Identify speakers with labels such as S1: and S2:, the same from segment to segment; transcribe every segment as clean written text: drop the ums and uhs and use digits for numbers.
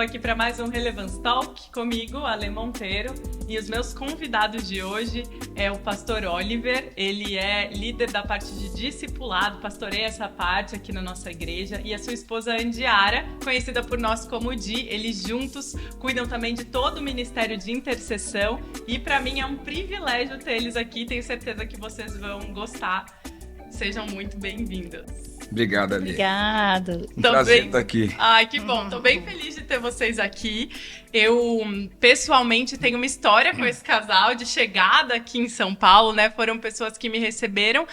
S1: aqui para mais um Relevance Talk comigo, Ale Monteiro, e os meus convidados de hoje é o pastor Oliver. Ele é líder da parte de discipulado, pastoreia essa parte aqui na nossa igreja, e a sua esposa Andiara, conhecida por nós como Di. Eles juntos cuidam também de todo o ministério de intercessão, e para mim é um privilégio ter eles aqui. Tenho certeza que vocês vão gostar. Sejam muito bem-vindos.
S2: Obrigado, Ali.
S3: Obrigado.
S2: Prazer estar aqui.
S1: Ai, que bom. Tô bem feliz de ter vocês aqui. Eu, pessoalmente, tenho uma história com esse casal de chegada aqui em São Paulo, né? Foram pessoas que me receberam.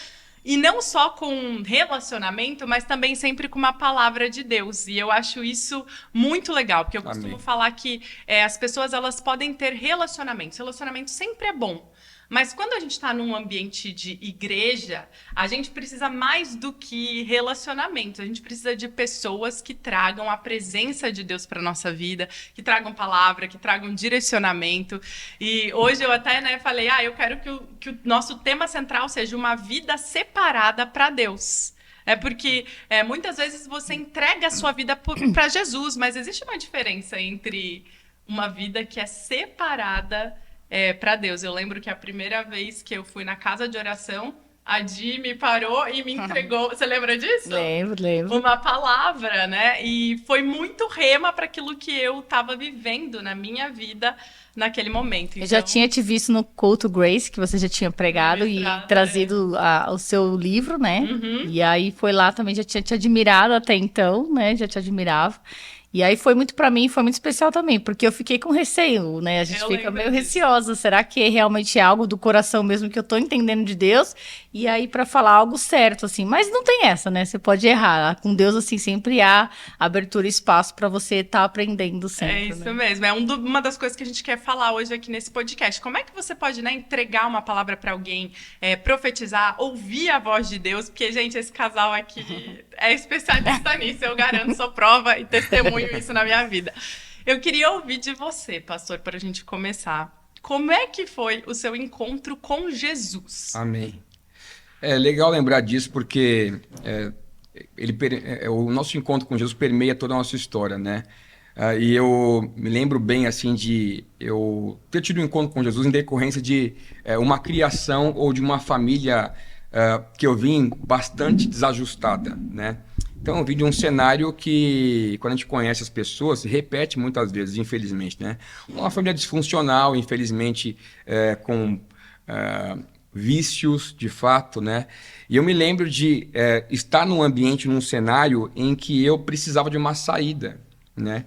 S1: E não só com relacionamento, mas também sempre com uma palavra de Deus. E eu acho isso muito legal, porque eu costumo falar que as pessoas elas podem ter relacionamentos. Relacionamento sempre é bom. Mas quando a gente está num ambiente de igreja, a gente precisa mais do que relacionamentos. A gente precisa de pessoas que tragam a presença de Deus para nossa vida, que tragam palavra, que tragam direcionamento. E hoje eu até falei, eu quero que o nosso tema central seja uma vida separada para Deus. É porque muitas vezes você entrega a sua vida para Jesus, mas existe uma diferença entre uma vida que é separada para Deus. Eu lembro que a primeira vez que eu fui na casa de oração, a Di me parou e me entregou. Você lembra disso?
S3: Lembro.
S1: Uma palavra, né? E foi muito rema para aquilo que eu estava vivendo na minha vida naquele momento. Então,
S3: eu já tinha te visto no culto Grace, que você já tinha pregado e trazido o seu livro, né? Uhum. E aí foi lá também, já tinha te admirado até então, né? Já te admirava. E aí foi muito pra mim, foi muito especial também, porque eu fiquei com receio, né? A gente fica meio receosa. Será que realmente é algo do coração mesmo que eu tô entendendo de Deus? E aí pra falar algo certo, assim. Mas não tem essa, né? Você pode errar. Com Deus, assim, sempre há abertura e espaço pra você estar aprendendo sempre.
S1: É isso mesmo. É uma das coisas que a gente quer falar hoje aqui nesse podcast. Como é que você pode, entregar uma palavra pra alguém, profetizar, ouvir a voz de Deus? Porque, gente, esse casal aqui é especialista nisso. Eu garanto, sou prova e testemunho isso na minha vida. Eu queria ouvir de você, pastor, para a gente começar. Como é que foi o seu encontro com Jesus?
S2: Amém. É legal lembrar disso porque o nosso encontro com Jesus permeia toda a nossa história, né? E eu me lembro bem, assim, de eu ter tido um encontro com Jesus em decorrência de uma criação ou de uma família que eu vim bastante desajustada, né? Então, eu vim de um cenário que, quando a gente conhece as pessoas, se repete muitas vezes, infelizmente, né? Uma família disfuncional, infelizmente, com vícios, de fato, né? E eu me lembro de estar num ambiente, num cenário em que eu precisava de uma saída, né?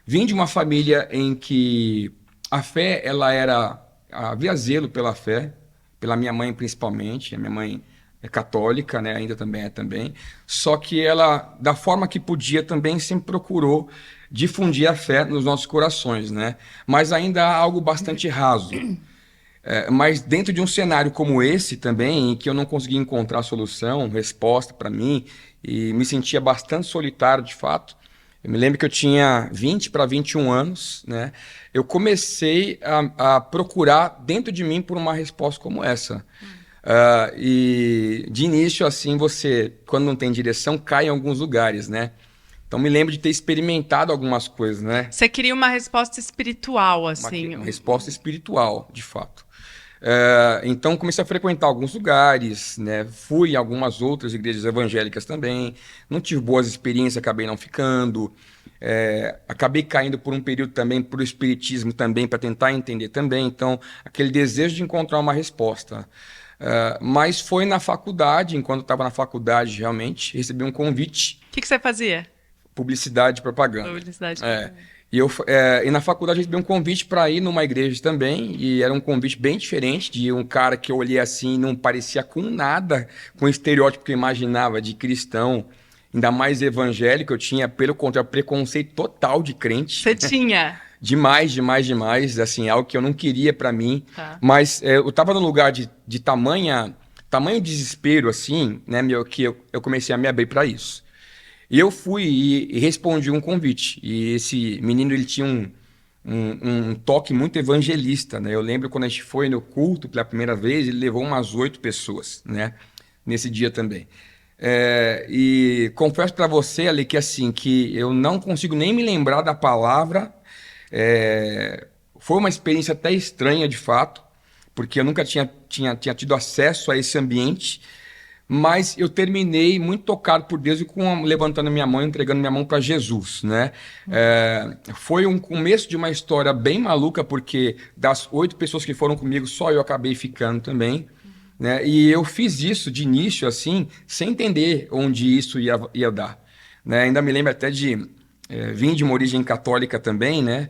S2: Vim de uma família em que a fé, havia zelo pela fé, pela minha mãe principalmente. A minha mãe é católica, né? Ainda também também. Só que ela, da forma que podia, também sempre procurou difundir a fé nos nossos corações, né? Mas ainda há algo bastante raso. Mas dentro de um cenário como esse também, em que eu não conseguia encontrar solução, resposta para mim, e me sentia bastante solitário, de fato. Eu me lembro que eu tinha 20 para 21 anos, né? Eu comecei a procurar dentro de mim por uma resposta como essa. E de início, assim, você, quando não tem direção, cai em alguns lugares, né? Então, me lembro de ter experimentado algumas coisas, né?
S1: Você queria uma resposta espiritual, assim?
S2: Uma resposta espiritual, de fato. Então, comecei a frequentar alguns lugares, né? Fui em algumas outras igrejas evangélicas também. Não tive boas experiências, acabei não ficando. Acabei caindo por um período também para o espiritismo também, para tentar entender também. Então, aquele desejo de encontrar uma resposta. Mas foi na faculdade, enquanto eu estava na faculdade, realmente, recebi um convite.
S1: O que você fazia?
S2: Publicidade e propaganda.
S1: Publicidade e propaganda.
S2: E na faculdade eu recebi um convite para ir numa igreja também, e era um convite bem diferente, de um cara que eu olhei assim e não parecia com nada com o estereótipo que eu imaginava de cristão, ainda mais evangélico. Eu tinha, pelo contrário, preconceito total de crente.
S1: Você tinha?
S2: Demais, assim, algo que eu não queria para mim.
S1: Tá.
S2: Mas eu estava num lugar de tamanho desespero, assim, né, que eu comecei a me abrir para isso. E eu fui e respondi um convite. E esse menino, ele tinha um toque muito evangelista, né? Eu lembro quando a gente foi no culto pela primeira vez, ele levou umas 8 pessoas, né? Nesse dia também. E confesso para você, Ali, que assim, que eu não consigo nem me lembrar da palavra. Foi uma experiência até estranha, de fato, porque eu nunca tinha tido acesso a esse ambiente, mas eu terminei muito tocado por Deus e levantando minha mão, entregando minha mão para Jesus, né? Foi um começo de uma história bem maluca, porque das 8 pessoas que foram comigo, só eu acabei ficando também, né? E eu fiz isso de início, assim, sem entender onde isso ia dar, né? Ainda me lembro até de... vim de uma origem católica também, né?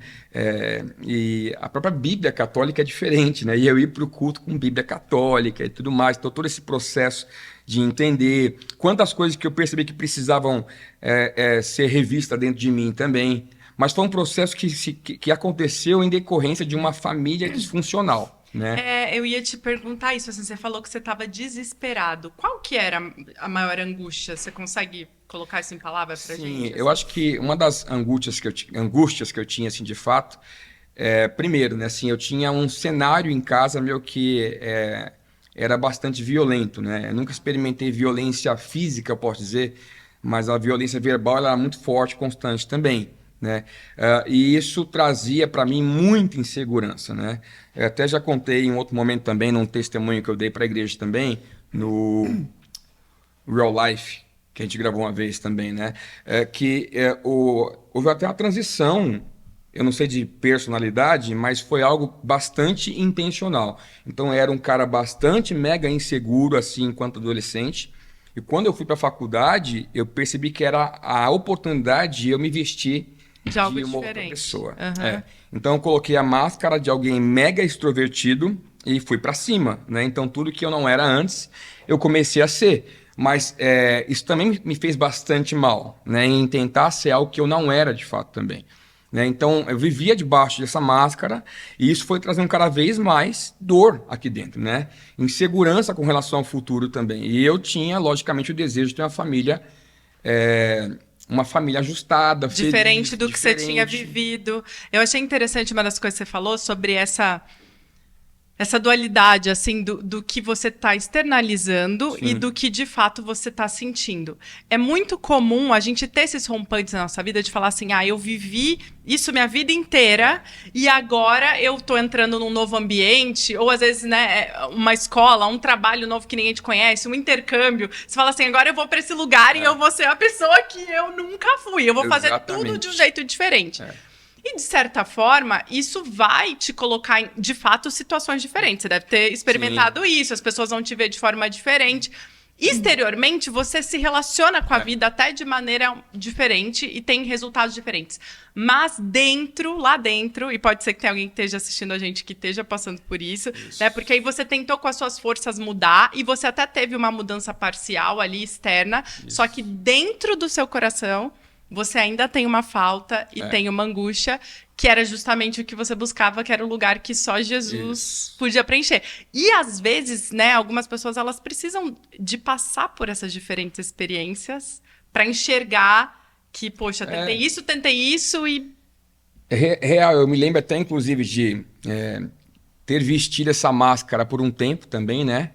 S2: E a própria Bíblia católica é diferente, né? E eu ir para o culto com Bíblia católica e tudo mais. Então, todo esse processo de entender quantas coisas que eu percebi que precisavam ser revistas dentro de mim também. Mas foi um processo que aconteceu em decorrência de uma família disfuncional, né?
S1: Eu ia te perguntar isso, assim, você falou que você estava desesperado. Qual que era a maior angústia? Você consegue colocar isso em palavras pra gente?
S2: Sim, eu acho que uma das angústias que eu tinha, assim, de fato, primeiro, né, assim, eu tinha um cenário em casa meu que era bastante violento, né? Eu nunca experimentei violência física, eu posso dizer, mas a violência verbal ela era muito forte, constante também, né? E isso trazia para mim muita insegurança, né? Eu até já contei em outro momento também, num testemunho que eu dei para a igreja também, no Real Life, que a gente gravou uma vez também, né? Houve até uma transição, eu não sei de personalidade, mas foi algo bastante intencional. Então, eu era um cara bastante mega inseguro, assim, enquanto adolescente. E quando eu fui para a faculdade, eu percebi que era a oportunidade de eu me vestir
S1: de algo
S2: uma
S1: diferente.
S2: outra pessoa.
S1: Uhum.
S2: Então, eu coloquei a máscara de alguém mega extrovertido e fui para cima, né? Então, tudo que eu não era antes, eu comecei a ser. Mas isso também me fez bastante mal, né? Em tentar ser algo que eu não era de fato também, né? Então, eu vivia debaixo dessa máscara e isso foi trazendo cada vez mais dor aqui dentro, né? Insegurança com relação ao futuro também. E eu tinha, logicamente, o desejo de ter uma família ajustada,
S1: diferente
S2: feliz,
S1: do que você tinha vivido. Eu achei interessante uma das coisas que você falou sobre essa dualidade, assim, do que você está externalizando. Sim. E do que, de fato, você está sentindo. É muito comum a gente ter esses rompantes na nossa vida de falar assim, eu vivi isso minha vida inteira e agora eu tô entrando num novo ambiente, ou às vezes, né, uma escola, um trabalho novo que ninguém te conhece, um intercâmbio. Você fala assim, agora eu vou para esse lugar e eu vou ser a pessoa que eu nunca fui. Eu vou fazer tudo de um jeito diferente. E, de certa forma, isso vai te colocar em, de fato, situações diferentes. Você deve ter experimentado isso, as pessoas vão te ver de forma diferente. Exteriormente, você se relaciona com a vida até de maneira diferente e tem resultados diferentes. Mas lá dentro, e pode ser que tenha alguém que esteja assistindo a gente que esteja passando por isso, né? Porque aí você tentou com as suas forças mudar e você até teve uma mudança parcial ali, externa, só que dentro do seu coração... você ainda tem uma falta e tem uma angústia, que era justamente o que você buscava, que era o lugar que só Jesus podia preencher. E, às vezes, né, algumas pessoas elas precisam de passar por essas diferentes experiências para enxergar que, poxa, tentei isso e...
S2: Real, eu me lembro até, inclusive, de ter vestido essa máscara por um tempo também, né?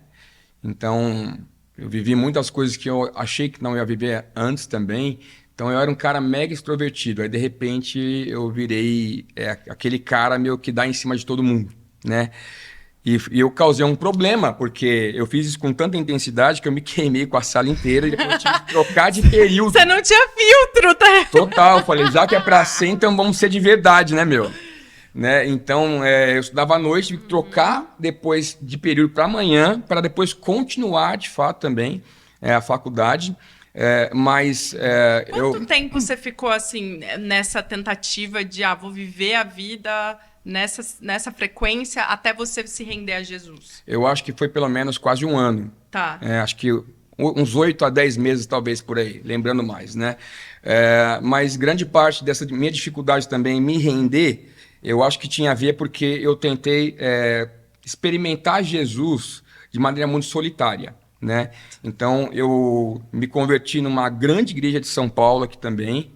S2: Então, eu vivi muitas coisas que eu achei que não ia viver antes também. Então, eu era um cara mega extrovertido. Aí, de repente, eu virei aquele cara meio que dá em cima de todo mundo, né? E eu causei um problema, porque eu fiz isso com tanta intensidade que eu me queimei com a sala inteira e depois eu tive que trocar de período.
S1: Você não tinha filtro, tá?
S2: Total. Eu falei, já que é pra ser, então vamos ser de verdade, né, meu? Né? Então, eu estudava à noite, tive que trocar depois de período para amanhã, para depois continuar, de fato, também a faculdade.
S1: Quanto tempo você ficou assim nessa tentativa de vou viver a vida nessa frequência até você se render a Jesus?
S2: Eu acho que foi pelo menos quase um ano.
S1: Tá.
S2: Acho que uns 8 a 10 meses talvez por aí, lembrando mais, né? Mas grande parte dessa minha dificuldade também em me render, eu acho que tinha a ver porque eu tentei experimentar Jesus de maneira muito solitária. Né? Então, eu me converti numa grande igreja de São Paulo aqui também,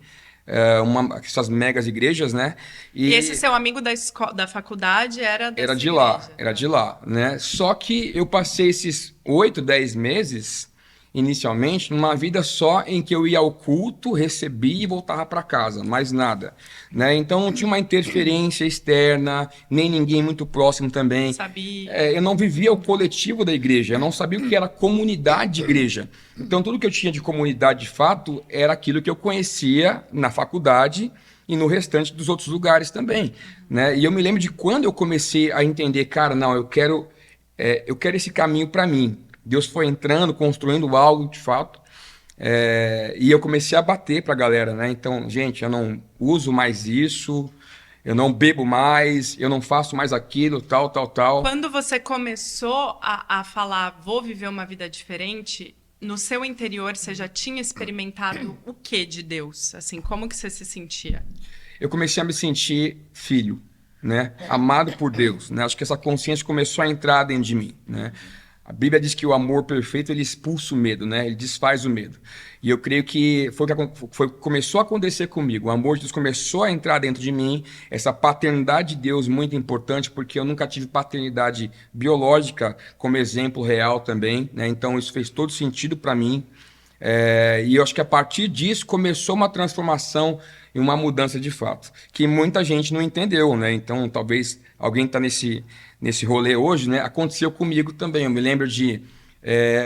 S2: essas megas igrejas, né?
S1: E esse seu amigo da faculdade era dessa igreja?
S2: Era de lá, né? Só que eu passei esses 8, 10 meses inicialmente, numa vida só em que eu ia ao culto, recebia e voltava para casa, mais nada, né? Então não tinha uma interferência externa, nem ninguém muito próximo também.
S1: Sabia.
S2: Eu não vivia o coletivo da igreja, eu não sabia o que era comunidade de igreja. Então tudo que eu tinha de comunidade de fato era aquilo que eu conhecia na faculdade e no restante dos outros lugares também, né? E eu me lembro de quando eu comecei a entender, cara, não, eu quero esse caminho para mim. Deus foi entrando, construindo algo de fato, e eu comecei a bater para a galera, né? Então, gente, eu não uso mais isso, eu não bebo mais, eu não faço mais aquilo, tal.
S1: Quando você começou a falar, vou viver uma vida diferente, no seu interior você já tinha experimentado o que de Deus? Assim, como que você se sentia?
S2: Eu comecei a me sentir filho, né? Amado por Deus, né? Acho que essa consciência começou a entrar dentro de mim, né? A Bíblia diz que o amor perfeito, ele expulsa o medo, né? Ele desfaz o medo. E eu creio que foi o que começou a acontecer comigo. O amor de Deus começou a entrar dentro de mim. Essa paternidade de Deus muito importante, porque eu nunca tive paternidade biológica como exemplo real também, né? Então isso fez todo sentido para mim. E eu acho que a partir disso começou uma transformação e uma mudança de fato, que muita gente não entendeu, né? Então talvez alguém está nesse rolê hoje, né? Aconteceu comigo também. Eu me lembro de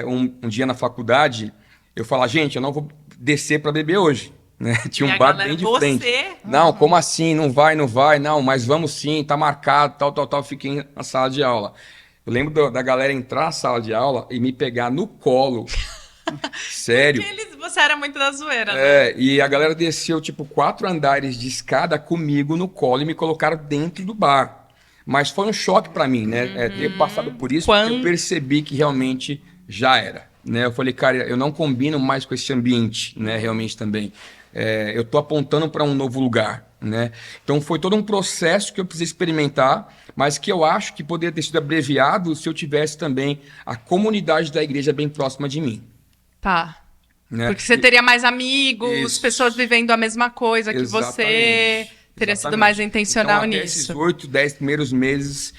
S2: um dia na faculdade, eu falar, gente, eu não vou descer para beber hoje, né? Tinha um bar bem de frente. Não, como assim? Não vai, não, mas vamos sim, tá marcado, tal. Fiquei na sala de aula. Eu lembro da galera entrar na sala de aula e me pegar no colo. Sério.
S1: Porque você era muito da zoeira, né?
S2: E a galera desceu, 4 andares de escada comigo no colo e me colocaram dentro do bar. Mas foi um choque para mim, né? Ter passado por isso, porque eu percebi que realmente já era, né? Eu falei, cara, eu não combino mais com esse ambiente, né? Realmente também. Eu tô apontando para um novo lugar, né? Então foi todo um processo que eu precisei experimentar, mas que eu acho que poderia ter sido abreviado se eu tivesse também a comunidade da igreja bem próxima de mim.
S1: Tá.
S2: Né?
S1: Porque você teria mais amigos,
S2: Isso.
S1: pessoas vivendo a mesma coisa que você. Teria sido mais intencional
S2: então,
S1: nisso.
S2: Esses 8, 10 primeiros meses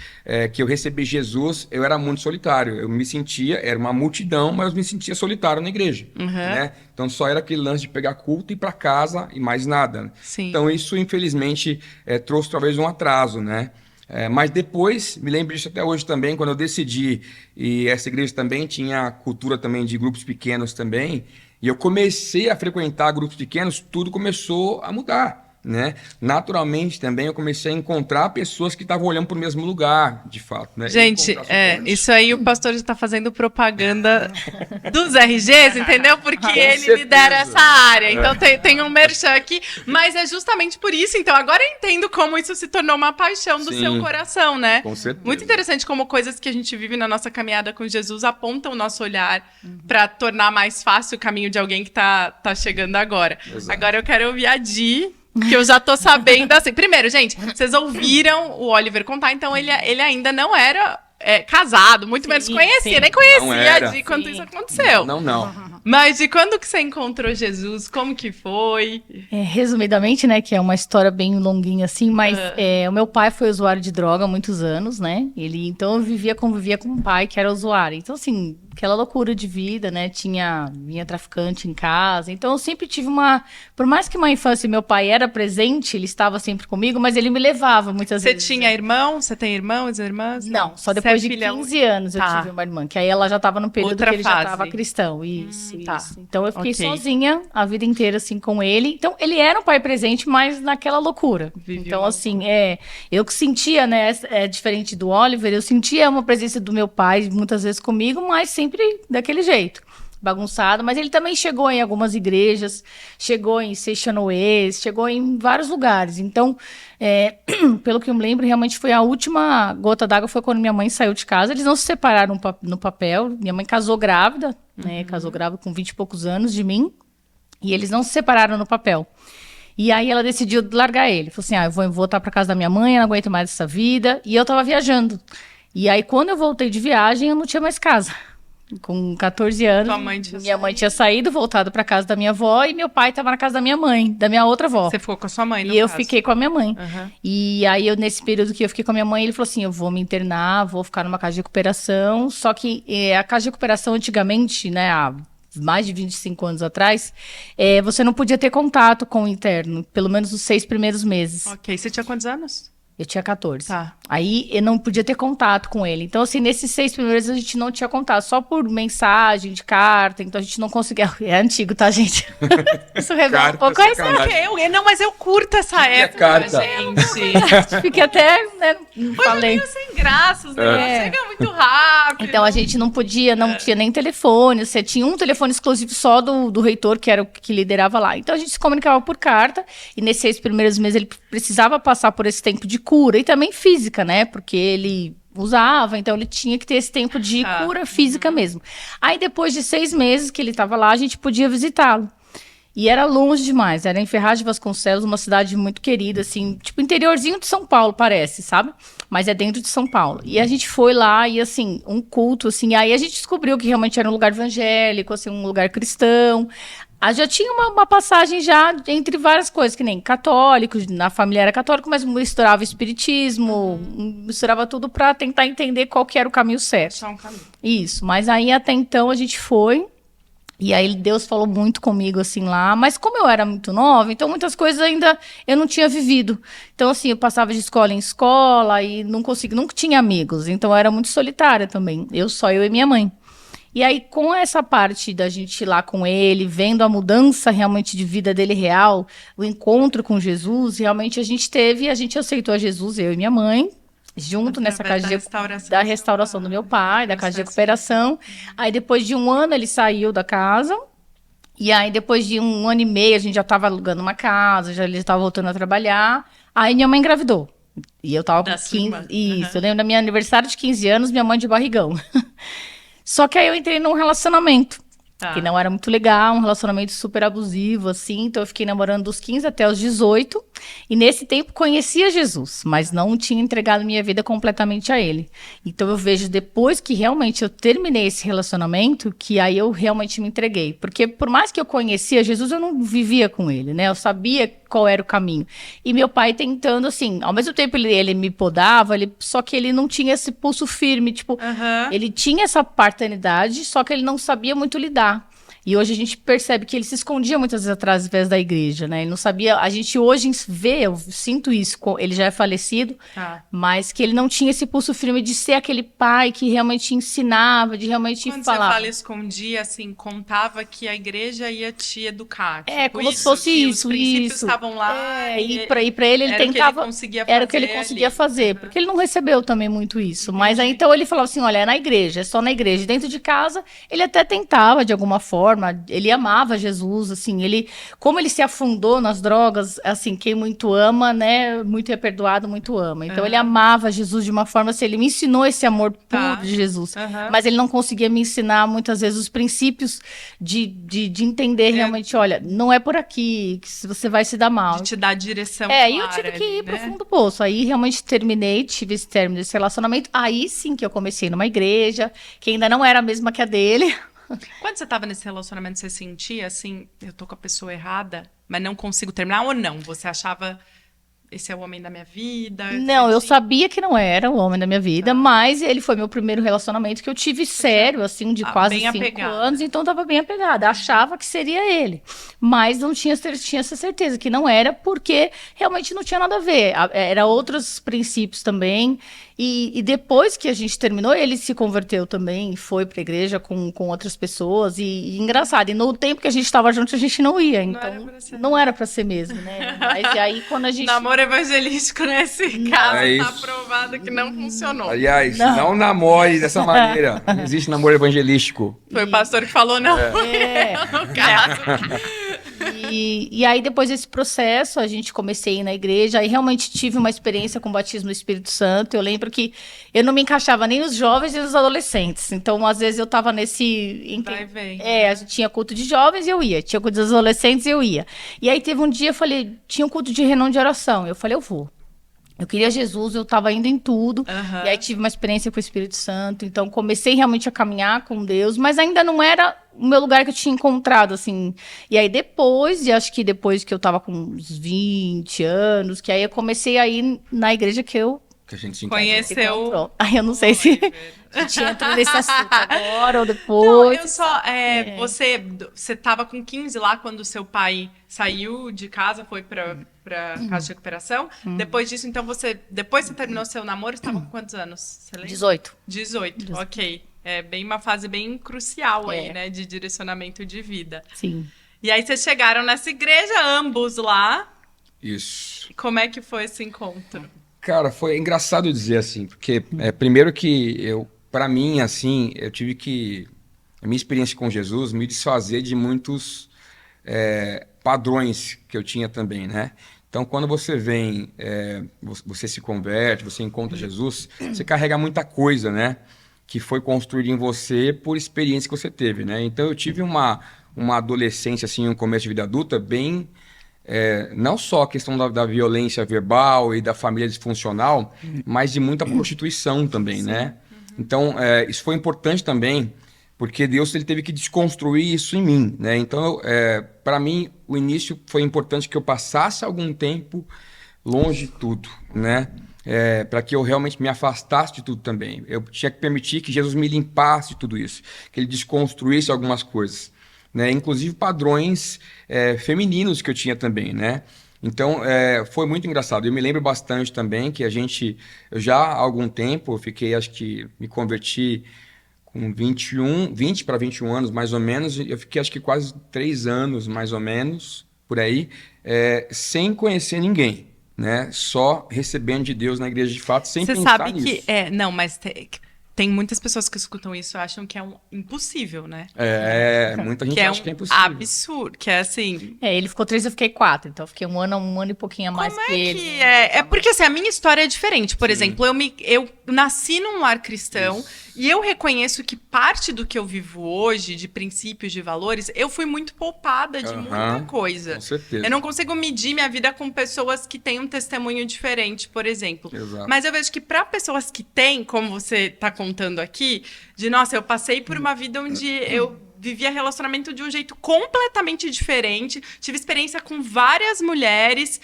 S2: que eu recebi Jesus, eu era muito solitário. Eu me sentia, era uma multidão, mas eu me sentia solitário na igreja. Né? Então só era aquele lance de pegar culto e ir para casa e mais nada.
S1: Sim.
S2: Então isso, infelizmente, trouxe talvez um atraso, né? Mas depois, me lembro disso até hoje também, quando eu decidi, e essa igreja também tinha cultura também de grupos pequenos também, e eu comecei a frequentar grupos pequenos, tudo começou a mudar. Né? Naturalmente também eu comecei a encontrar pessoas que estavam olhando para o mesmo lugar, de fato, né?
S1: Gente, isso aí o pastor está fazendo propaganda dos RGs, entendeu? Porque ele lidera essa área, então tem um merchan aqui, mas é justamente por isso, então agora eu entendo como isso se tornou uma paixão do seu coração, né?
S2: Com certeza.
S1: Muito interessante como coisas que a gente vive na nossa caminhada com Jesus apontam o nosso olhar para tornar mais fácil o caminho de alguém que tá chegando agora.
S2: Exato.
S1: Agora eu quero ouvir a Di, que eu já tô sabendo assim. Primeiro, gente, vocês ouviram o Oliver contar, então ele ainda não era casado, muito menos conhecia, nem conhecia a Di quando isso aconteceu.
S2: Não.
S1: Mas de quando que você encontrou Jesus? Como que foi?
S3: Resumidamente, né, que é uma história bem longuinha assim, mas o meu pai foi usuário de droga há muitos anos, né? Então eu convivia com um pai que era usuário. Então, assim, aquela loucura de vida, né? Vinha traficante em casa. Então eu sempre tive por mais que uma infância meu pai era presente, ele estava sempre comigo, mas ele me levava muitas vezes.
S1: Você tinha irmão? Você tem irmãos e irmãs?
S3: Não, só depois de 15 anos eu tive uma irmã, que aí ela já estava no período que ele já estava cristão. Isso. Então eu fiquei sozinha a vida inteira, assim, com ele. Então ele era um pai presente, mas naquela loucura. Então, assim, eu que sentia, né, diferente do Oliver, eu sentia uma presença do meu pai muitas vezes comigo, mas sempre daquele jeito, bagunçado. Mas ele também chegou em algumas igrejas, chegou em Session West, chegou em vários lugares. Então, pelo que eu me lembro, realmente foi a última gota d'água, foi quando minha mãe saiu de casa. Eles não se separaram no papel. Minha mãe casou grávida, né? Casou grávida com 20 e poucos anos de mim. E eles não se separaram no papel. E aí ela decidiu largar ele. Falou assim, eu vou voltar para casa da minha mãe, eu não aguento mais essa vida. E eu tava viajando. E aí, quando eu voltei de viagem, eu não tinha mais casa. Com 14 anos, minha mãe tinha saído, voltado para casa da minha avó, e meu pai estava na casa da minha mãe, da minha outra avó.
S1: Você ficou com a sua mãe, no
S3: caso. Eu fiquei com a minha mãe.
S1: Uhum.
S3: E aí, nesse período que eu fiquei com a minha mãe, ele falou assim, eu vou me internar, vou ficar numa casa de recuperação. Só que a casa de recuperação, antigamente, né, há mais de 25 anos atrás, você não podia ter contato com o interno, pelo menos os 6 primeiros meses.
S1: Ok, você tinha quantos anos?
S3: Eu tinha 14.
S1: Tá.
S3: Aí eu não podia ter contato com ele. Então, assim, nesses 6 primeiros a gente não tinha contato, só por mensagem, de carta. Então a gente não conseguia. É antigo, tá, gente? Isso revela um pouco.
S1: Não, mas eu curto essa época, gente.
S3: Fiquei até, né?
S1: Falei. Meio sem graças, né? Chega muito rápido.
S3: Então a gente não podia, não tinha nem telefone. Você tinha um telefone exclusivo só do reitor, que era o que liderava lá. Então a gente se comunicava por carta. E nesses 6 primeiros meses ele precisava passar por esse tempo de cura e também física, né? Porque ele usava, então ele tinha que ter esse tempo de cura física mesmo. Aí depois de 6 meses que ele estava lá, a gente podia visitá-lo. E era longe demais, era em Ferraz de Vasconcelos, uma cidade muito querida, assim, tipo interiorzinho de São Paulo, parece, sabe? Mas é dentro de São Paulo. E a gente foi lá e, assim, um culto, assim, aí a gente descobriu que realmente era um lugar evangélico, assim, um lugar cristão. Já tinha uma passagem já entre várias coisas, que nem católicos, na família era católico, mas misturava espiritismo, misturava tudo para tentar entender qual que era o caminho certo.
S1: Só um caminho.
S3: Isso, mas aí até então a gente foi, e aí Deus falou muito comigo, assim, lá, mas como eu era muito nova, então muitas coisas ainda eu não tinha vivido. Então, assim, eu passava de escola em escola e nunca tinha amigos, então eu era muito solitária também, eu e minha mãe. E aí, com essa parte da gente ir lá com ele, vendo a mudança realmente de vida dele real, o encontro com Jesus, realmente a gente aceitou a Jesus, eu e minha mãe, junto nessa casa da restauração do meu pai, da casa de recuperação. Aí, depois de 1 ano, ele saiu da casa. E aí, depois de 1 ano e meio, a gente já estava alugando uma casa, ele estava voltando a trabalhar. Aí, minha mãe engravidou. E eu tava com 15... Isso, eu lembro da minha aniversário de 15 anos, minha mãe de barrigão. Só que aí eu entrei num relacionamento, que não era muito legal, um relacionamento super abusivo, assim. Então eu fiquei namorando dos 15 até os 18. E nesse tempo conhecia Jesus, mas não tinha entregado minha vida completamente a ele. Então eu vejo depois que realmente eu terminei esse relacionamento, que aí eu realmente me entreguei. Porque por mais que eu conhecia Jesus, eu não vivia com ele, né? Eu sabia qual era o caminho. E meu pai tentando, assim, ao mesmo tempo ele me podava, só que ele não tinha esse pulso firme, tipo, ele tinha essa paternidade, só que ele não sabia muito lidar. E hoje a gente percebe que ele se escondia muitas vezes atrás da igreja, né? Ele não sabia... A gente hoje vê, eu sinto isso, ele já é falecido, mas que ele não tinha esse pulso firme de ser aquele pai que realmente ensinava, de realmente falar.
S1: Quando você fala escondia, assim, contava que a igreja ia te educar. Tipo
S3: como se fosse isso.
S1: Os princípios estavam lá.
S3: E pra ele tentava... Era o que ele conseguia fazer, porque ele não recebeu também muito isso. Mas aí, então, ele falava assim, olha, é na igreja, é só na igreja. Dentro de casa, ele até tentava, de alguma forma, ele amava Jesus, assim, como ele se afundou nas drogas, assim, quem muito ama, né, muito é perdoado, muito ama. Então ele amava Jesus de uma forma, assim, ele me ensinou esse amor puro de Jesus, mas ele não conseguia me ensinar muitas vezes os princípios de entender realmente, olha, não é por aqui que você vai se dar mal.
S1: De te dar direção
S3: clara, e eu tive que ir pro fundo do poço. Aí realmente tive esse término desse relacionamento, aí sim que eu comecei numa igreja, que ainda não era a mesma que a dele.
S1: Quando você estava nesse relacionamento, você sentia assim, eu tô com a pessoa errada, mas não consigo terminar, ou não? Você achava, esse é o homem da minha vida?
S3: Não, eu sabia que não era o homem da minha vida, mas ele foi meu primeiro relacionamento que eu tive sério, assim, de quase 5 anos, então tava bem apegada. Achava que seria ele, mas não tinha essa certeza que não era, porque realmente não tinha nada a ver. Era outros princípios também. E depois que a gente terminou, ele se converteu também, foi pra igreja com outras pessoas. E engraçado, e no tempo que a gente estava junto, a gente não ia. Então, não era pra ser mesmo, né? Mas e aí, quando a gente...
S1: Namoro evangelístico nesse caso, tá provado que não funcionou.
S2: Aliás, não namore dessa maneira. Não existe namoro evangelístico.
S1: Foi o pastor que falou não. No caso.
S3: E aí, depois desse processo, a gente comecei a ir na igreja, aí realmente tive uma experiência com o batismo no Espírito Santo. Eu lembro que eu não me encaixava nem nos jovens nem nos adolescentes. Então, às vezes, eu tava nesse...
S1: Vai e vem.
S3: A gente tinha culto de jovens e eu ia. Tinha culto dos adolescentes e eu ia. E aí, teve um dia, eu falei, tinha um culto de reunião de oração. Eu falei, eu vou. Eu queria Jesus, eu estava indo em tudo. E aí tive uma experiência com o Espírito Santo. Então, comecei realmente a caminhar com Deus. Mas ainda não era o meu lugar que eu tinha encontrado, assim. E aí acho que depois que eu estava com uns 20 anos, que aí eu comecei a ir na igreja que eu
S2: que a gente se encontrou.
S1: Conheceu...
S3: Ai, eu não sei se a gente entrou nesse assunto agora ou
S1: Não,
S3: depois.
S1: eu só... Você tava com 15 lá quando seu pai saiu de casa, foi pra casa de recuperação. Depois disso, então, depois que você terminou seu namoro, você tava com quantos anos? Você lembra?
S3: 18.
S1: 18, ok. É bem uma fase bem crucial aí, né? De direcionamento de vida.
S3: Sim.
S1: E aí vocês chegaram nessa igreja, ambos lá.
S2: Isso.
S1: Como é que foi esse encontro?
S2: Cara, foi engraçado dizer assim, porque primeiro que para mim, assim, eu tive que, a minha experiência com Jesus, me desfazer de muitos padrões que eu tinha também, né? Então, quando você vem, você se converte, você encontra Jesus, você carrega muita coisa, né? Que foi construída em você por experiência que você teve, né? Então, eu tive uma adolescência, assim, um começo de vida adulta bem... não só a questão da violência verbal e da família disfuncional, mas de muita prostituição também, né? Então, isso foi importante também, porque Deus ele teve que desconstruir isso em mim, né? Então, para mim, o início foi importante que eu passasse algum tempo longe de tudo, né? Para que eu realmente me afastasse de tudo também. Eu tinha que permitir que Jesus me limpasse de tudo isso, que ele desconstruísse algumas coisas. Né? Inclusive padrões femininos que eu tinha também, né? Então, foi muito engraçado. Eu me lembro bastante também que eu já há algum tempo, eu fiquei, acho que me converti com 20 para 21 anos, mais ou menos, eu fiquei acho que quase 3 anos, mais ou menos, por aí, sem conhecer ninguém, né? Só recebendo de Deus na igreja de fato, sem pensar
S1: sabe
S2: nisso.
S1: que... Não, mas... Tem muitas pessoas que escutam isso e acham que é impossível, né?
S2: Muita gente
S1: que
S2: acha que é impossível.
S1: Absurdo, que é assim...
S3: Ele ficou 3, eu fiquei 4. Então, eu fiquei um ano e pouquinho a mais que ele.
S1: Que é? É porque, assim, a minha história é diferente. Por exemplo, eu nasci num lar cristão e eu reconheço que parte do que eu vivo hoje, de princípios, de valores, eu fui muito poupada de muita coisa.
S2: Com certeza.
S1: Eu não consigo medir minha vida com pessoas que têm um testemunho diferente, por exemplo.
S2: Exato.
S1: Mas eu vejo que para pessoas que têm, como você está contando aqui, nossa, eu passei por uma vida onde eu vivia relacionamento de um jeito completamente diferente, tive experiência com várias mulheres,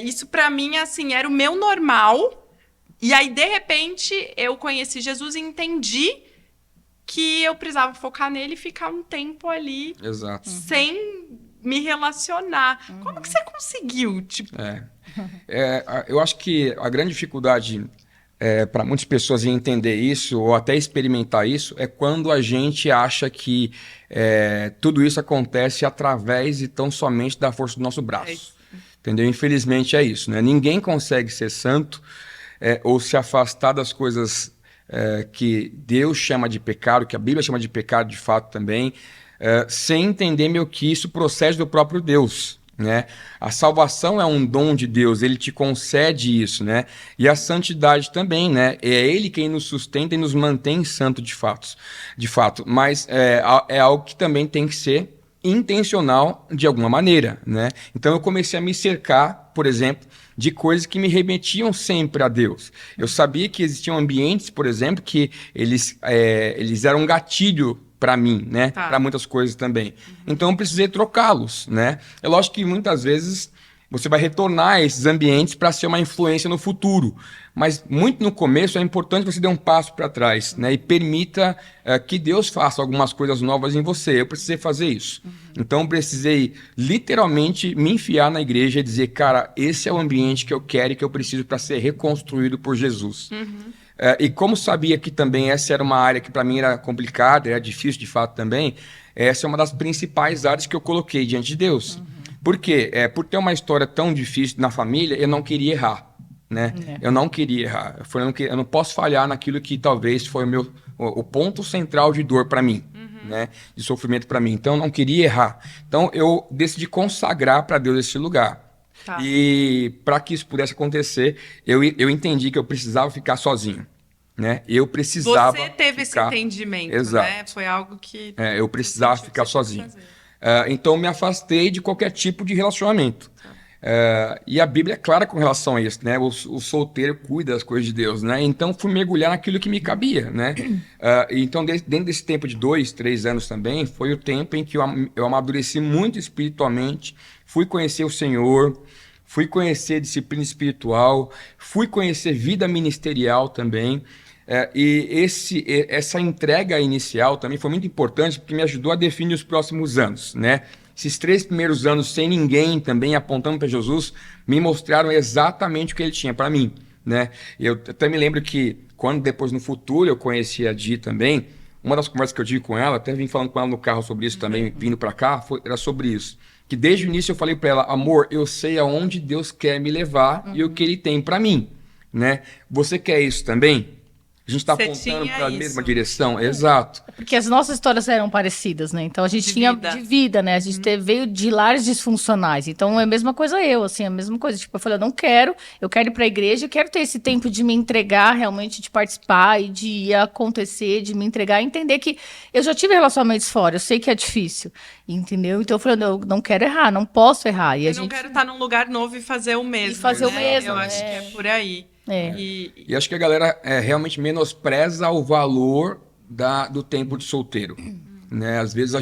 S1: isso para mim, assim, era o meu normal, e aí, de repente, eu conheci Jesus e entendi que eu precisava focar nele e ficar um tempo ali sem me relacionar. Como que você conseguiu? Tipo...
S2: eu acho que a grande dificuldade para muitas pessoas entender isso ou até experimentar isso é quando a gente acha que tudo isso acontece através e tão somente da força do nosso braço. Entendeu? Infelizmente é isso, né? Ninguém consegue ser santo ou se afastar das coisas que Deus chama de pecado, que a Bíblia chama de pecado de fato também, sem entender meio que isso procede do próprio Deus. Né? A salvação é um dom de Deus, ele te concede isso, né? E a santidade também, né? É ele quem nos sustenta e nos mantém santo de fato. Mas é algo que também tem que ser intencional de alguma maneira, né? Então eu comecei a me cercar, por exemplo, de coisas que me remetiam sempre a Deus. Eu sabia que existiam ambientes, por exemplo, que eles eram um gatilho para mim, né? Para muitas coisas também. Então eu precisei trocá-los, né? É lógico que muitas vezes você vai retornar a esses ambientes para ser uma influência no futuro, mas muito no começo é importante você dar um passo para trás, né? E permita que Deus faça algumas coisas novas em você. Eu precisei fazer isso. Então eu precisei literalmente me enfiar na igreja e dizer, cara, esse é o ambiente que eu quero e que eu preciso para ser reconstruído por Jesus. E como sabia que também essa era uma área que para mim era complicada, era difícil de fato também, essa é uma das principais áreas que eu coloquei diante de Deus. Por quê? Por ter uma história tão difícil na família, eu não queria errar. Né? Eu não queria errar. Eu não posso falhar naquilo que talvez foi o ponto central de dor para mim, né? De sofrimento para mim. Então eu não queria errar. Então eu decidi consagrar para Deus esse lugar. E para que isso pudesse acontecer, eu entendi que eu precisava ficar sozinho, né? Eu precisava.
S1: Você teve esse entendimento, né? Foi algo que
S2: eu precisava ficar sozinho. Então eu me afastei de qualquer tipo de relacionamento. E a Bíblia é clara com relação a isso, né? O solteiro cuida das coisas de Deus, né? Então fui mergulhar naquilo que me cabia, né? Então dentro desse tempo de 2, 3 anos também, foi o tempo em que eu amadureci muito espiritualmente, fui conhecer o Senhor, fui conhecer disciplina espiritual, fui conhecer vida ministerial também. Essa entrega inicial também foi muito importante porque me ajudou a definir os próximos anos, né? Esses 3 primeiros anos sem ninguém também apontando para Jesus me mostraram exatamente o que ele tinha para mim, né? Eu até me lembro que quando depois no futuro eu conheci a Di também, uma das conversas que eu tive com ela, até vim falando com ela no carro sobre isso também, vindo para cá, era sobre isso. Que desde o início eu falei para ela, amor, eu sei aonde Deus quer me levar e o que ele tem para mim, né? Você quer isso também? A gente está apontando para a mesma direção? Exato.
S3: Porque as nossas histórias eram parecidas, né? Então a gente tinha de vida, né? A gente veio de lares disfuncionais. Então é a mesma coisa assim, a mesma coisa. Tipo, eu falei, eu quero ir para a igreja, eu quero ter esse tempo de me entregar realmente, de participar e de acontecer, de me entregar e entender que eu já tive relacionamentos fora, eu sei que é difícil, entendeu? Então eu falei, eu não quero errar, não posso errar.
S1: Eu não quero estar num lugar novo e fazer o mesmo.
S3: E fazer o mesmo.
S1: Eu acho que é por aí.
S2: E acho que a galera realmente menospreza o valor do tempo de solteiro. Né? Às vezes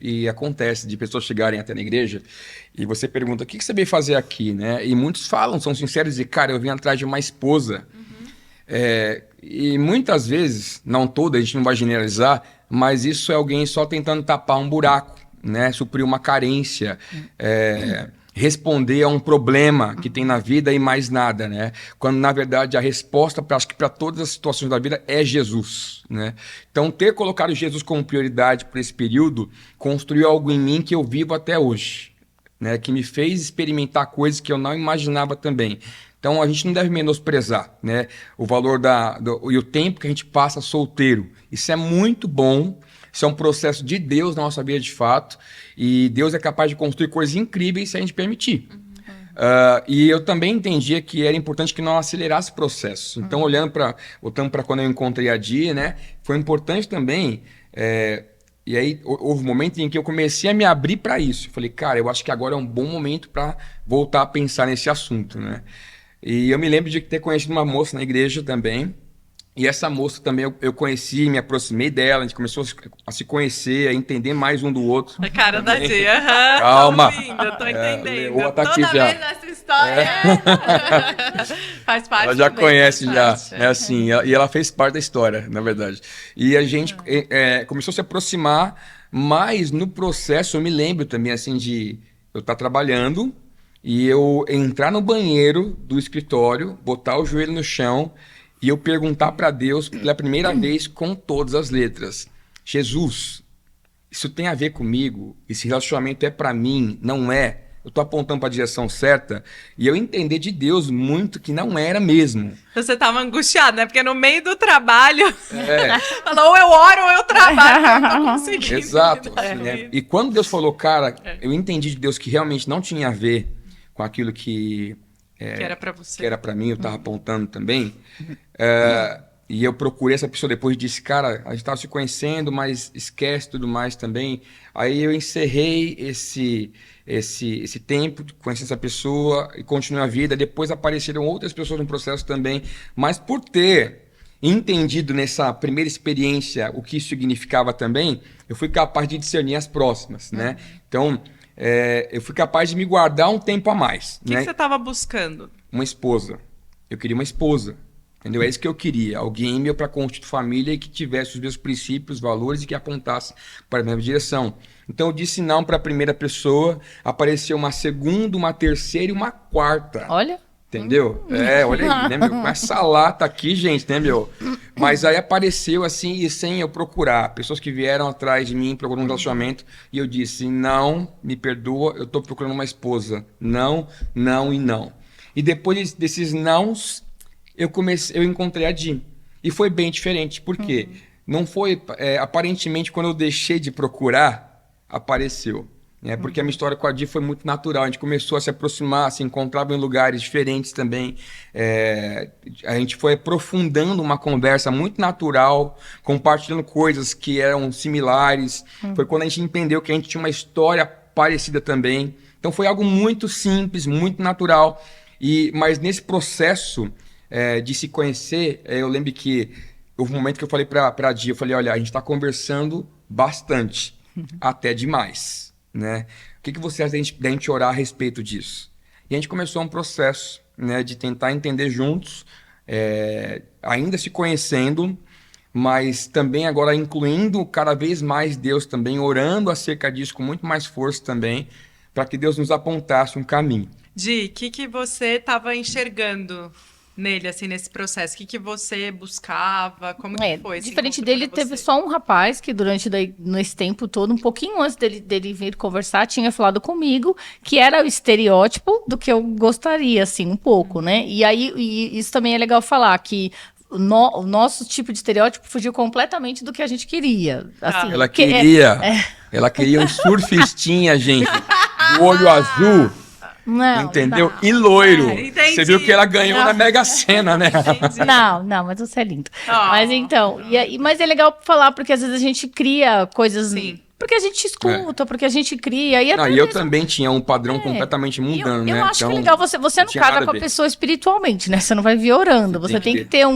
S2: e acontece de pessoas chegarem até na igreja e você pergunta, o que você veio fazer aqui? Né? E muitos falam, são sinceros e cara, eu vim atrás de uma esposa. E muitas vezes, não toda, a gente não vai generalizar, mas isso é alguém só tentando tapar um buraco, né? Suprir uma carência, responder a um problema que tem na vida e mais nada, né? Quando, na verdade, a resposta, acho que para todas as situações da vida é Jesus, né? Então, ter colocado Jesus como prioridade por esse período construiu algo em mim que eu vivo até hoje, né? Que me fez experimentar coisas que eu não imaginava também. Então, a gente não deve menosprezar, né? O valor e o tempo que a gente passa solteiro. Isso é muito bom. Isso é um processo de Deus na nossa vida de fato. E Deus é capaz de construir coisas incríveis se a gente permitir. E eu também entendia que era importante que não acelerasse o processo. Então, voltando para quando eu encontrei a Di, né? Foi importante também. E aí houve um momento em que eu comecei a me abrir para isso. Falei, cara, eu acho que agora é um bom momento para voltar a pensar nesse assunto, né? E eu me lembro de ter conhecido uma moça na igreja também. E essa moça também eu conheci, me aproximei dela, a gente começou a se conhecer, a entender mais um do outro.
S1: A cara da Di,
S2: calma.
S1: Tô entendendo.
S2: Tá aqui
S1: Toda
S2: já.
S1: vez essa história faz parte.
S2: Ela já conhece já, é assim, e ela fez parte da história, na verdade. E a gente começou a se aproximar, mas no processo eu me lembro também assim de eu estar trabalhando e eu entrar no banheiro do escritório, botar o joelho no chão e eu perguntar para Deus pela primeira vez com todas as letras, Jesus, isso tem a ver comigo? Esse relacionamento é para mim? Não é? Eu tô apontando para a direção certa? E eu entender de Deus muito que não era mesmo.
S1: Você tava angustiado, né? Porque no meio do trabalho, falou, ou eu oro ou eu trabalho, eu não tô conseguindo.
S2: Exato. Assim, né? E quando Deus falou, cara, eu entendi de Deus que realmente não tinha a ver com aquilo que
S1: era para você.
S2: Que era para mim, eu estava apontando também. E eu procurei essa pessoa depois e disse, cara, a gente estava se conhecendo, mas esquece tudo mais também. Aí eu encerrei esse tempo de conhecer essa pessoa e continuei a vida. Depois apareceram outras pessoas no processo também. Mas por ter entendido nessa primeira experiência o que isso significava também, eu fui capaz de discernir as próximas, né? Então, eu fui capaz de me guardar um tempo a mais.
S1: O que você estava buscando?
S2: Uma esposa. Eu queria uma esposa. Entendeu? É isso que eu queria. Alguém meu para constituir família e que tivesse os meus princípios, valores e que apontasse para a mesma direção. Então eu disse não para a primeira pessoa, apareceu uma segunda, uma terceira e uma quarta.
S3: Olha.
S2: Entendeu? Olha aí, né, meu? Essa lata aqui, gente, né, meu? Mas aí apareceu assim, e sem eu procurar. Pessoas que vieram atrás de mim, procurando um relacionamento, e eu disse, não, me perdoa, eu tô procurando uma esposa. Não, não e não. E depois desses nãos, eu encontrei a Di. E foi bem diferente. Por quê? Não foi, aparentemente, quando eu deixei de procurar, apareceu. Porque a minha história com a Di foi muito natural. A gente começou a se aproximar, se encontrava em lugares diferentes também. A gente foi aprofundando uma conversa muito natural, compartilhando coisas que eram similares. Foi quando a gente entendeu que a gente tinha uma história parecida também. Então foi algo muito simples, muito natural. Mas nesse processo de se conhecer, eu lembro que houve um momento que eu falei para a Di, eu falei, olha, a gente está conversando bastante, até demais. Né? O que você acha da gente orar a respeito disso? E a gente começou um processo, né, de tentar entender juntos, ainda se conhecendo, mas também agora incluindo cada vez mais Deus também, orando acerca disso com muito mais força também, para que Deus nos apontasse um caminho.
S1: Di, o que você estava enxergando nele, assim, nesse processo? O que você buscava? Como que foi?
S3: Diferente dele, teve só um rapaz que nesse tempo todo, um pouquinho antes dele vir conversar, tinha falado comigo que era o estereótipo do que eu gostaria, assim, um pouco, né? E aí, isso também é legal falar, que o nosso tipo de estereótipo fugiu completamente do que a gente queria. Assim,
S2: ela queria um surfistinha, gente, do olho azul.
S3: Não,
S2: entendeu? Não. E loiro. Você viu que ela ganhou na Mega Sena, né?
S3: Não, mas você é lindo. Mas então, mas é legal falar, porque às vezes a gente cria coisas. Sim. Porque a gente escuta, porque a gente cria. E
S2: eu também tinha um padrão completamente mudando, né?
S3: Eu acho que é legal, você não casa com a pessoa espiritualmente, né? Você não vai vir orando. Você tem que ter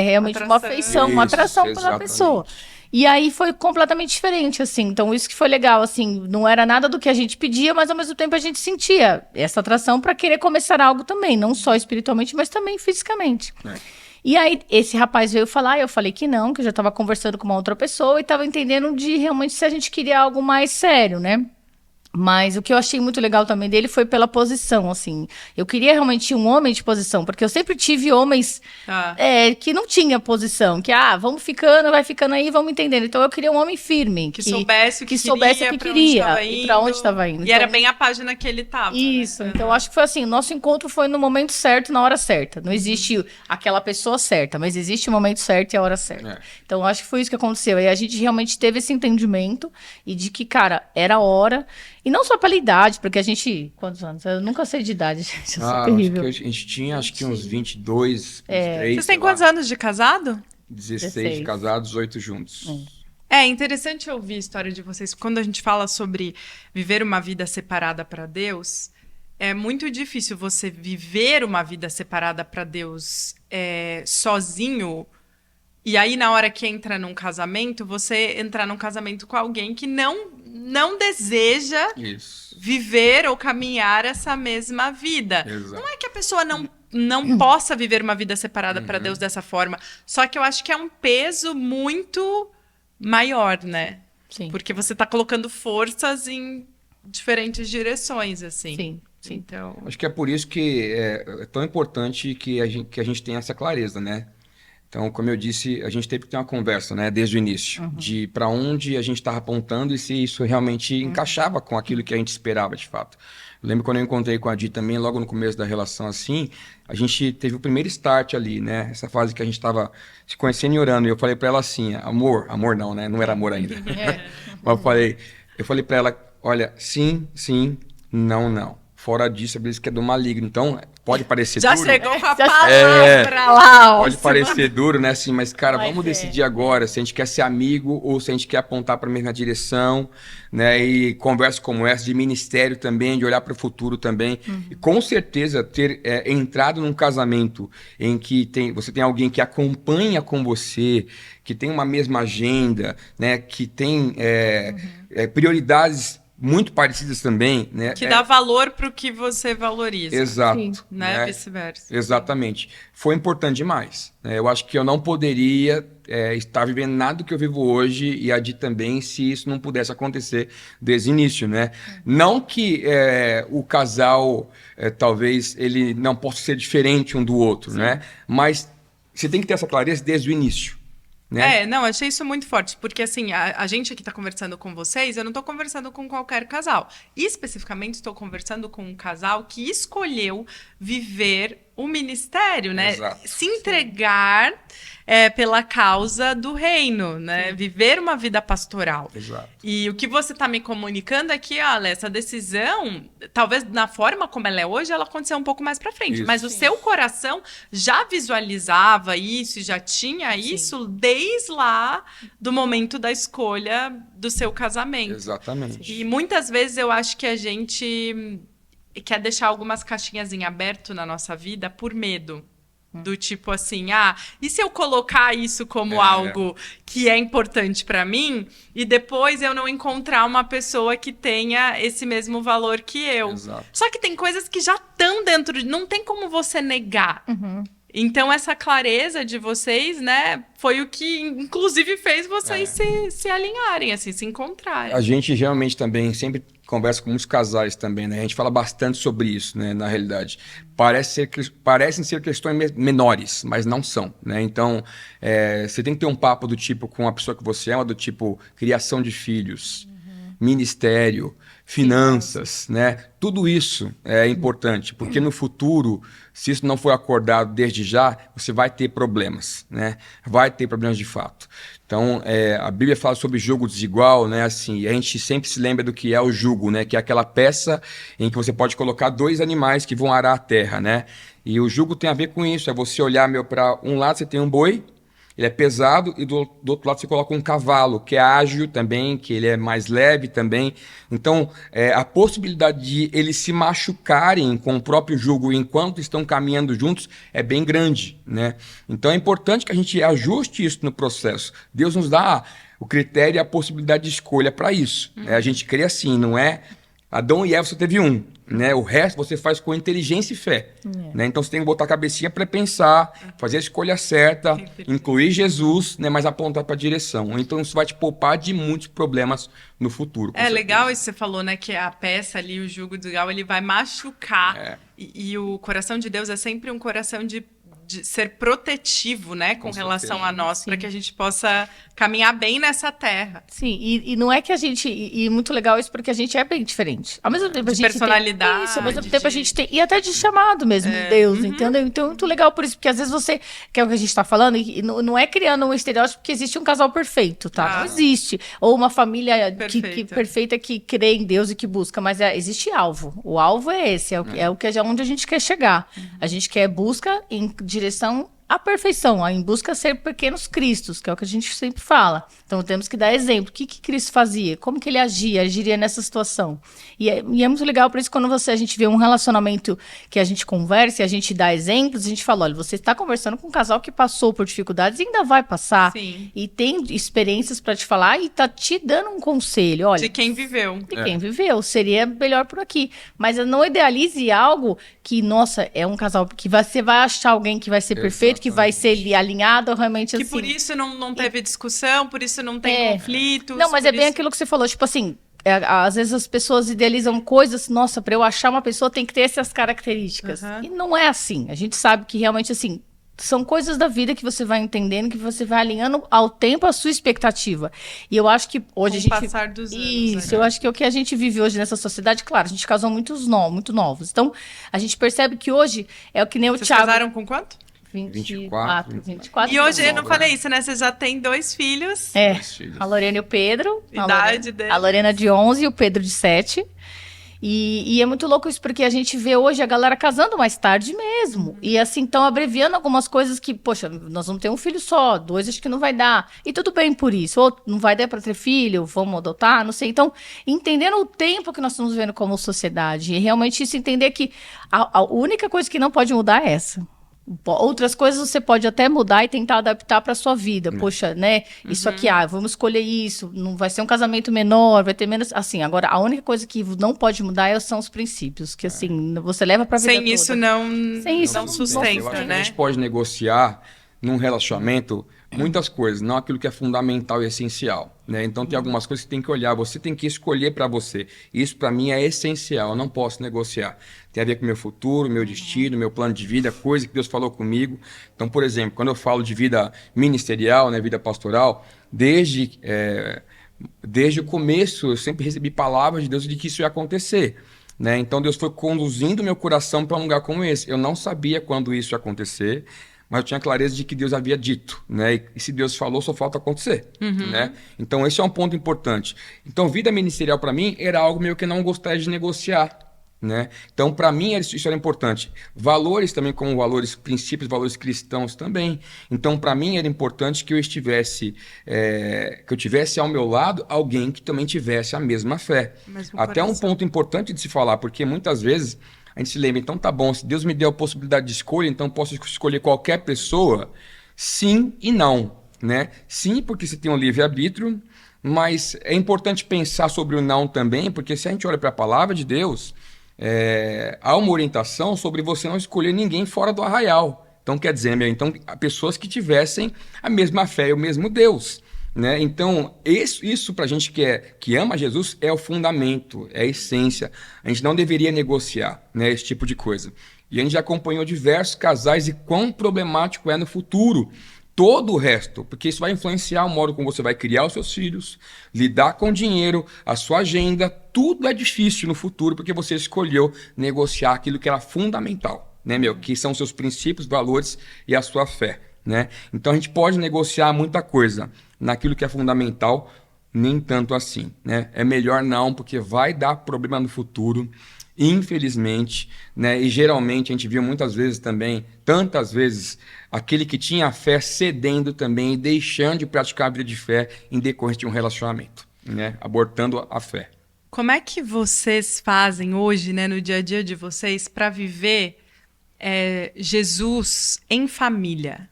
S3: realmente uma afeição, uma atração pela pessoa. E aí foi completamente diferente, assim. Então, isso que foi legal, assim. Não era nada do que a gente pedia, mas ao mesmo tempo a gente sentia essa atração para querer começar algo também. Não só espiritualmente, mas também fisicamente. E aí, esse rapaz veio falar, eu falei que não, que eu já estava conversando com uma outra pessoa e estava entendendo de realmente se a gente queria algo mais sério, né? Mas o que eu achei muito legal também dele foi pela posição, assim. Eu queria realmente um homem de posição, porque eu sempre tive homens que não tinha posição, que, vamos ficando, vai ficando aí, vamos entendendo. Então eu queria um homem firme.
S1: Que soubesse o que
S3: queria e pra onde estava indo.
S1: E era bem a página que ele tava.
S3: Isso, né? Então acho que foi assim, o nosso encontro foi no momento certo, na hora certa. Não existe aquela pessoa certa, mas existe o momento certo e a hora certa. Então acho que foi isso que aconteceu. E a gente realmente teve esse entendimento e de que, cara, era hora. E não só pela idade, porque a gente... Quantos anos? Eu nunca sei de idade, gente. Eu sou terrível.
S2: Acho que a gente tinha, uns 22, 23.
S1: Vocês têm quantos anos de casado?
S2: 16 de casados, 8 juntos.
S1: É interessante ouvir a história de vocês. Quando a gente fala sobre viver uma vida separada para Deus, é muito difícil você viver uma vida separada para Deus sozinho. E aí, na hora que entra num casamento, você entrar num casamento com alguém que não deseja viver ou caminhar essa mesma vida. Exato. Não é que a pessoa não possa viver uma vida separada para Deus dessa forma. Só que eu acho que é um peso muito maior, né?
S3: Sim.
S1: Porque você está colocando forças em diferentes direções, assim.
S3: Sim.
S2: Então... Acho que é por isso que é tão importante que a gente tenha essa clareza, né? Então, como eu disse, a gente teve que ter uma conversa, né, desde o início, de para onde a gente estava apontando e se isso realmente encaixava com aquilo que a gente esperava, de fato. Eu lembro quando eu encontrei com a Di também, logo no começo da relação, assim, a gente teve o primeiro start ali, né, essa fase que a gente estava se conhecendo e orando, e eu falei para ela assim, amor não, né, não era amor ainda. Mas eu falei para ela, olha, sim, não. Fora disso, a que é do maligno. Então, pode parecer
S1: já
S2: duro.
S1: Já chegou com a palavra lá.
S2: Pode parecer duro, né? Assim, mas, cara, vamos decidir agora se a gente quer ser amigo ou se a gente quer apontar para a mesma direção, né? E conversa como essa, de ministério também, de olhar para o futuro também. E com certeza, ter entrado num casamento em que você tem alguém que acompanha com você, que tem uma mesma agenda, né? Que tem prioridades muito parecidas também, né?
S1: Que dá valor para o que você valoriza.
S2: Exato.
S1: Sim. Né? Vice-versa.
S2: Exatamente. Foi importante demais. Né? Eu acho que eu não poderia estar vivendo nada do que eu vivo hoje e a Di também, se isso não pudesse acontecer desde o início, né? Não que o casal, talvez, ele não possa ser diferente um do outro, né? Mas você tem que ter essa clareza desde o início. Né?
S1: Não, achei isso muito forte, porque assim, a gente aqui tá conversando com vocês, eu não tô conversando com qualquer casal. Especificamente, estou conversando com um casal que escolheu viver o ministério, né?
S2: Exato.
S1: Se entregar pela causa do reino, né? Sim. Viver uma vida pastoral.
S2: Exato.
S1: E o que você tá me comunicando é que, olha, essa decisão, talvez na forma como ela é hoje, ela aconteceu um pouco mais pra frente. Isso. Mas o seu coração já visualizava isso e já tinha isso desde lá do momento da escolha do seu casamento.
S2: Exatamente.
S1: E muitas vezes eu acho que a gente quer deixar algumas caixinhas em aberto na nossa vida por medo. Do tipo assim, e se eu colocar isso como algo que é importante para mim e depois eu não encontrar uma pessoa que tenha esse mesmo valor que eu?
S2: Exato.
S1: Só que tem coisas que já estão dentro não tem como você negar. Então, essa clareza de vocês, né, foi o que, inclusive, fez vocês se alinharem, assim, se encontrarem.
S2: A gente realmente também sempre conversa com muitos casais também, né? A gente fala bastante sobre isso, né, na realidade. Parecem ser questões menores, mas não são, né? Então, você tem que ter um papo do tipo com a pessoa que você ama, do tipo criação de filhos, ministério, finanças, né? Tudo isso é importante, porque no futuro, se isso não for acordado desde já, você vai ter problemas, né? Vai ter problemas de fato. Então, a Bíblia fala sobre jugo desigual, né? Assim, e a gente sempre se lembra do que é o jugo, né? Que é aquela peça em que você pode colocar 2 animais que vão arar a terra, né? E o jugo tem a ver com isso, é você olhar para um lado você tem um boi, ele é pesado, e do outro lado você coloca um cavalo, que é ágil também, que ele é mais leve também. Então, a possibilidade de eles se machucarem com o próprio jugo enquanto estão caminhando juntos é bem grande, né? Então, é importante que a gente ajuste isso no processo. Deus nos dá o critério e a possibilidade de escolha para isso. A gente crê assim, não é... Adão e Eva você teve um, né? O resto você faz com inteligência e fé. Né? Então você tem que botar a cabecinha para pensar, fazer a escolha certa, incluir Jesus, né? Mas apontar para a direção. Então isso vai te poupar de muitos problemas no futuro.
S1: Legal isso que você falou, né? Que a peça ali, o jugo desigual, ele vai machucar. E o coração de Deus é sempre um coração de ser protetivo, né, com relação a nós, para que a gente possa caminhar bem nessa terra.
S3: Sim, e não é que a gente... E muito legal isso, porque a gente é bem diferente. Ao mesmo tempo a gente
S1: personalidade.
S3: Tem isso, ao mesmo tempo a gente tem... E até de chamado mesmo, Deus, entendeu? Então é muito legal por isso, porque às vezes você... Que é o que a gente tá falando, e não é criando um estereótipo que existe um casal perfeito, tá? Não existe. Ou uma família perfeita que crê em Deus e que busca, mas existe alvo. O alvo é esse, onde a gente quer chegar. A gente busca em direção à perfeição, em busca de ser pequenos cristos, que é o que a gente sempre fala. Então temos que dar exemplo. O que Cristo fazia? Como que ele agiria nessa situação? E é muito legal, por isso, quando a gente vê um relacionamento que a gente conversa e a gente dá exemplos, a gente fala, olha, você está conversando com um casal que passou por dificuldades e ainda vai passar.
S1: Sim.
S3: E tem experiências para te falar e tá te dando um conselho. Olha,
S1: de quem viveu.
S3: Quem viveu. Seria melhor por aqui. Mas não idealize algo que, nossa, é um casal que você vai achar alguém que vai ser perfeito, que vai ser alinhado, realmente
S1: que
S3: assim.
S1: Por isso não teve discussão, por isso não tem conflitos.
S3: Não, mas bem aquilo que você falou, tipo assim, às vezes as pessoas idealizam coisas, nossa, para eu achar uma pessoa tem que ter essas características. E não é assim. A gente sabe que realmente, assim, são coisas da vida que você vai entendendo, que você vai alinhando ao tempo a sua expectativa. E eu acho que hoje a gente...
S1: Com o passar dos anos.
S3: Isso, eu acho que o que a gente vive hoje nessa sociedade, claro, a gente casou muito novos. Então, a gente percebe que hoje é o que nem o
S1: Vocês
S3: Thiago...
S1: casaram com quanto?
S3: 24.
S1: E hoje eu não falei isso, né? Você já tem 2 filhos.
S3: A Lorena e o Pedro.
S1: Idade deles.
S3: A Lorena de 11 e o Pedro de 7. E é muito louco isso, porque a gente vê hoje a galera casando mais tarde mesmo. E assim, estão abreviando algumas coisas que, poxa, nós vamos ter um filho só, 2 acho que não vai dar. E tudo bem por isso. Ou não vai dar para ter filho, vamos adotar, não sei. Então, entendendo o tempo que nós estamos vivendo como sociedade, e realmente isso entender que a única coisa que não pode mudar é essa. Outras coisas você pode até mudar e tentar adaptar para sua vida. Poxa, né? Isso aqui, vamos escolher isso. Não vai ser um casamento menor, vai ter menos. Assim, agora, a única coisa que não pode mudar são os princípios. Que, assim, você leva para a vida
S1: toda. Sem isso não sustenta,
S2: eu acho
S1: né?
S2: Que a gente pode negociar num relacionamento muitas coisas, não aquilo que é fundamental e essencial, né? Então tem algumas coisas que tem que olhar, você tem que escolher para você. Isso para mim é essencial, eu não posso negociar. Tem a ver com o meu futuro, meu destino, meu plano de vida, coisa que Deus falou comigo. Então, por exemplo, quando eu falo de vida ministerial, né, vida pastoral, desde o começo eu sempre recebi palavras de Deus de que isso ia acontecer. Né? Então Deus foi conduzindo meu coração para um lugar como esse. Eu não sabia quando isso ia acontecer, mas eu tinha clareza de que Deus havia dito, né? E se Deus falou, só falta acontecer, né? Então esse é um ponto importante. Então vida ministerial para mim era algo meio que eu não gostaria de negociar, né? Então para mim isso era importante. Valores também, como valores, princípios, valores cristãos também. Então para mim era importante que eu tivesse ao meu lado alguém que também tivesse a mesma fé. Até um ponto importante de se falar, porque muitas vezes a gente se lembra, então tá bom, se Deus me deu a possibilidade de escolha, então posso escolher qualquer pessoa? Sim e não, né? Sim, porque você tem um livre-arbítrio, mas é importante pensar sobre o não também, porque se a gente olha para a palavra de Deus, há uma orientação sobre você não escolher ninguém fora do arraial. Então, quer dizer, então, pessoas que tivessem a mesma fé e o mesmo Deus, né? Então, isso para a gente que ama Jesus é o fundamento, é a essência. A gente não deveria negociar, né, esse tipo de coisa. E a gente já acompanhou diversos casais e quão problemático é no futuro todo o resto, porque isso vai influenciar o modo como você vai criar os seus filhos, lidar com o dinheiro, a sua agenda, tudo é difícil no futuro porque você escolheu negociar aquilo que era fundamental, né, que são os seus princípios, valores e a sua fé, né? Então a gente pode negociar muita coisa naquilo que é fundamental, nem tanto assim, né? É melhor não, porque vai dar problema no futuro, infelizmente, né? E geralmente a gente viu muitas vezes também, tantas vezes, aquele que tinha fé cedendo também e deixando de praticar a vida de fé em decorrência de um relacionamento, né? Abortando a fé.
S1: Como é que vocês fazem hoje, né, no dia a dia de vocês, para viver Jesus em família?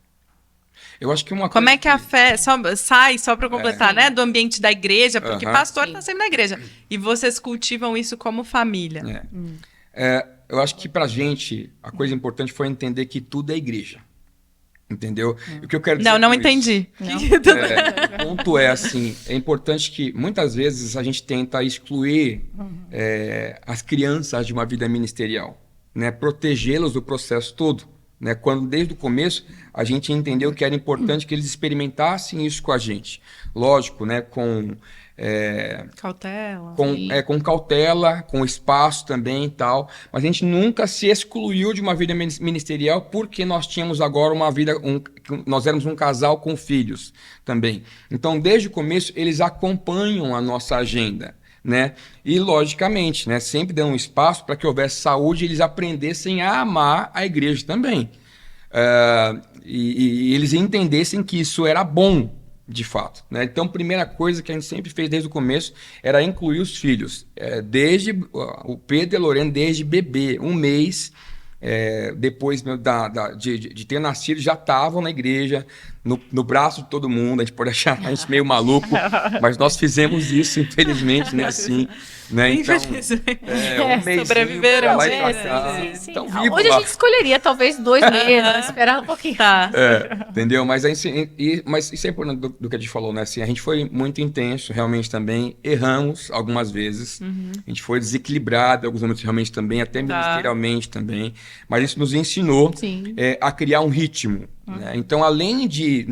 S2: Eu acho que uma
S1: Como
S2: coisa
S1: é que a fé sai, só para completar, né, do ambiente da igreja, porque pastor está sempre na igreja, e vocês cultivam isso como família?
S2: Eu acho que pra gente, a coisa importante foi entender que tudo é igreja. Entendeu? O que eu quero dizer
S1: Não entendi.
S2: O ponto é assim, é importante que muitas vezes a gente tenta excluir as crianças de uma vida ministerial, né? Protegê-los do processo todo, né? Quando desde o começo a gente entendeu que era importante que eles experimentassem isso com a gente. Lógico, né? Com
S1: cautela.
S2: Com cautela, com espaço também e tal. Mas a gente nunca se excluiu de uma vida ministerial porque nós tínhamos agora uma vida... nós éramos um casal com filhos também. Então, desde o começo, eles acompanham a nossa agenda, né? E, logicamente, né, sempre dando um espaço para que houvesse saúde e eles aprendessem a amar a igreja também. E eles entendessem que isso era bom, de fato, né? Então, a primeira coisa que a gente sempre fez desde o começo era incluir os filhos. Desde o Pedro e a Lorena, desde bebê, um mês, depois de ter nascido, já estavam na igreja, no braço de todo mundo. A gente pode achar a gente meio maluco, mas nós fizemos isso, infelizmente, né? Assim, né? Então, um mês
S1: sobreviveram.
S3: Então, hoje a gente escolheria talvez 2 meses, esperar um pouquinho.
S2: Entendeu? Mas isso é importante do que a gente falou, né? Assim, a gente foi muito intenso, realmente também erramos algumas vezes, a gente foi desequilibrado alguns momentos realmente também, até ministerialmente também, mas isso nos ensinou a criar um ritmo. Né? Então, além de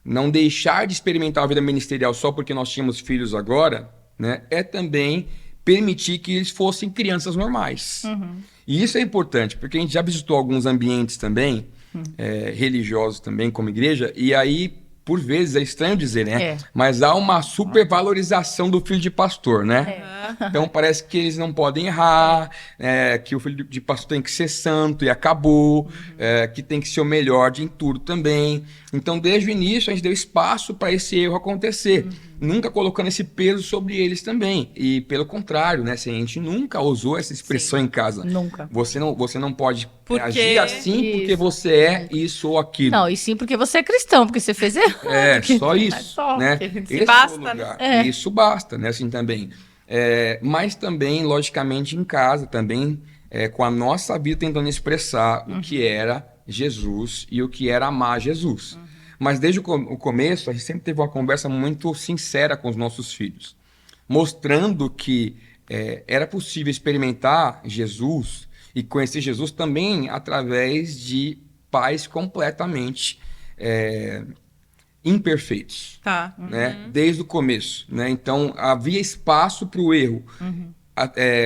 S2: não deixar de experimentar a vida ministerial só porque nós tínhamos filhos agora, né? É também permitir que eles fossem crianças normais. E isso é importante, porque a gente já visitou alguns ambientes também, religiosos também, como igreja, e aí, por vezes, é estranho dizer, né? Mas há uma supervalorização do filho de pastor, né? Então parece que eles não podem errar, que o filho de pastor tem que ser santo e acabou, que tem que ser o melhor em tudo também. Então, desde o início, a gente deu espaço para esse erro acontecer, nunca colocando esse peso sobre eles também. E, pelo contrário, né? Assim, a gente nunca usou essa expressão em casa.
S3: Nunca.
S2: Você não pode agir assim porque você é isso ou aquilo.
S3: Não, e sim porque você é cristão, porque você fez errado.
S2: Só isso. Né?
S1: Esse basta, né?
S2: Isso basta, né? Assim também. Mas também, logicamente, em casa, também com a nossa vida tentando expressar o que era Jesus e o que era amar Jesus. Mas desde o começo, a gente sempre teve uma conversa muito sincera com os nossos filhos, mostrando que era possível experimentar Jesus e conhecer Jesus também através de pais completamente imperfeitos, né? Desde o começo, né? Então havia espaço para o erro,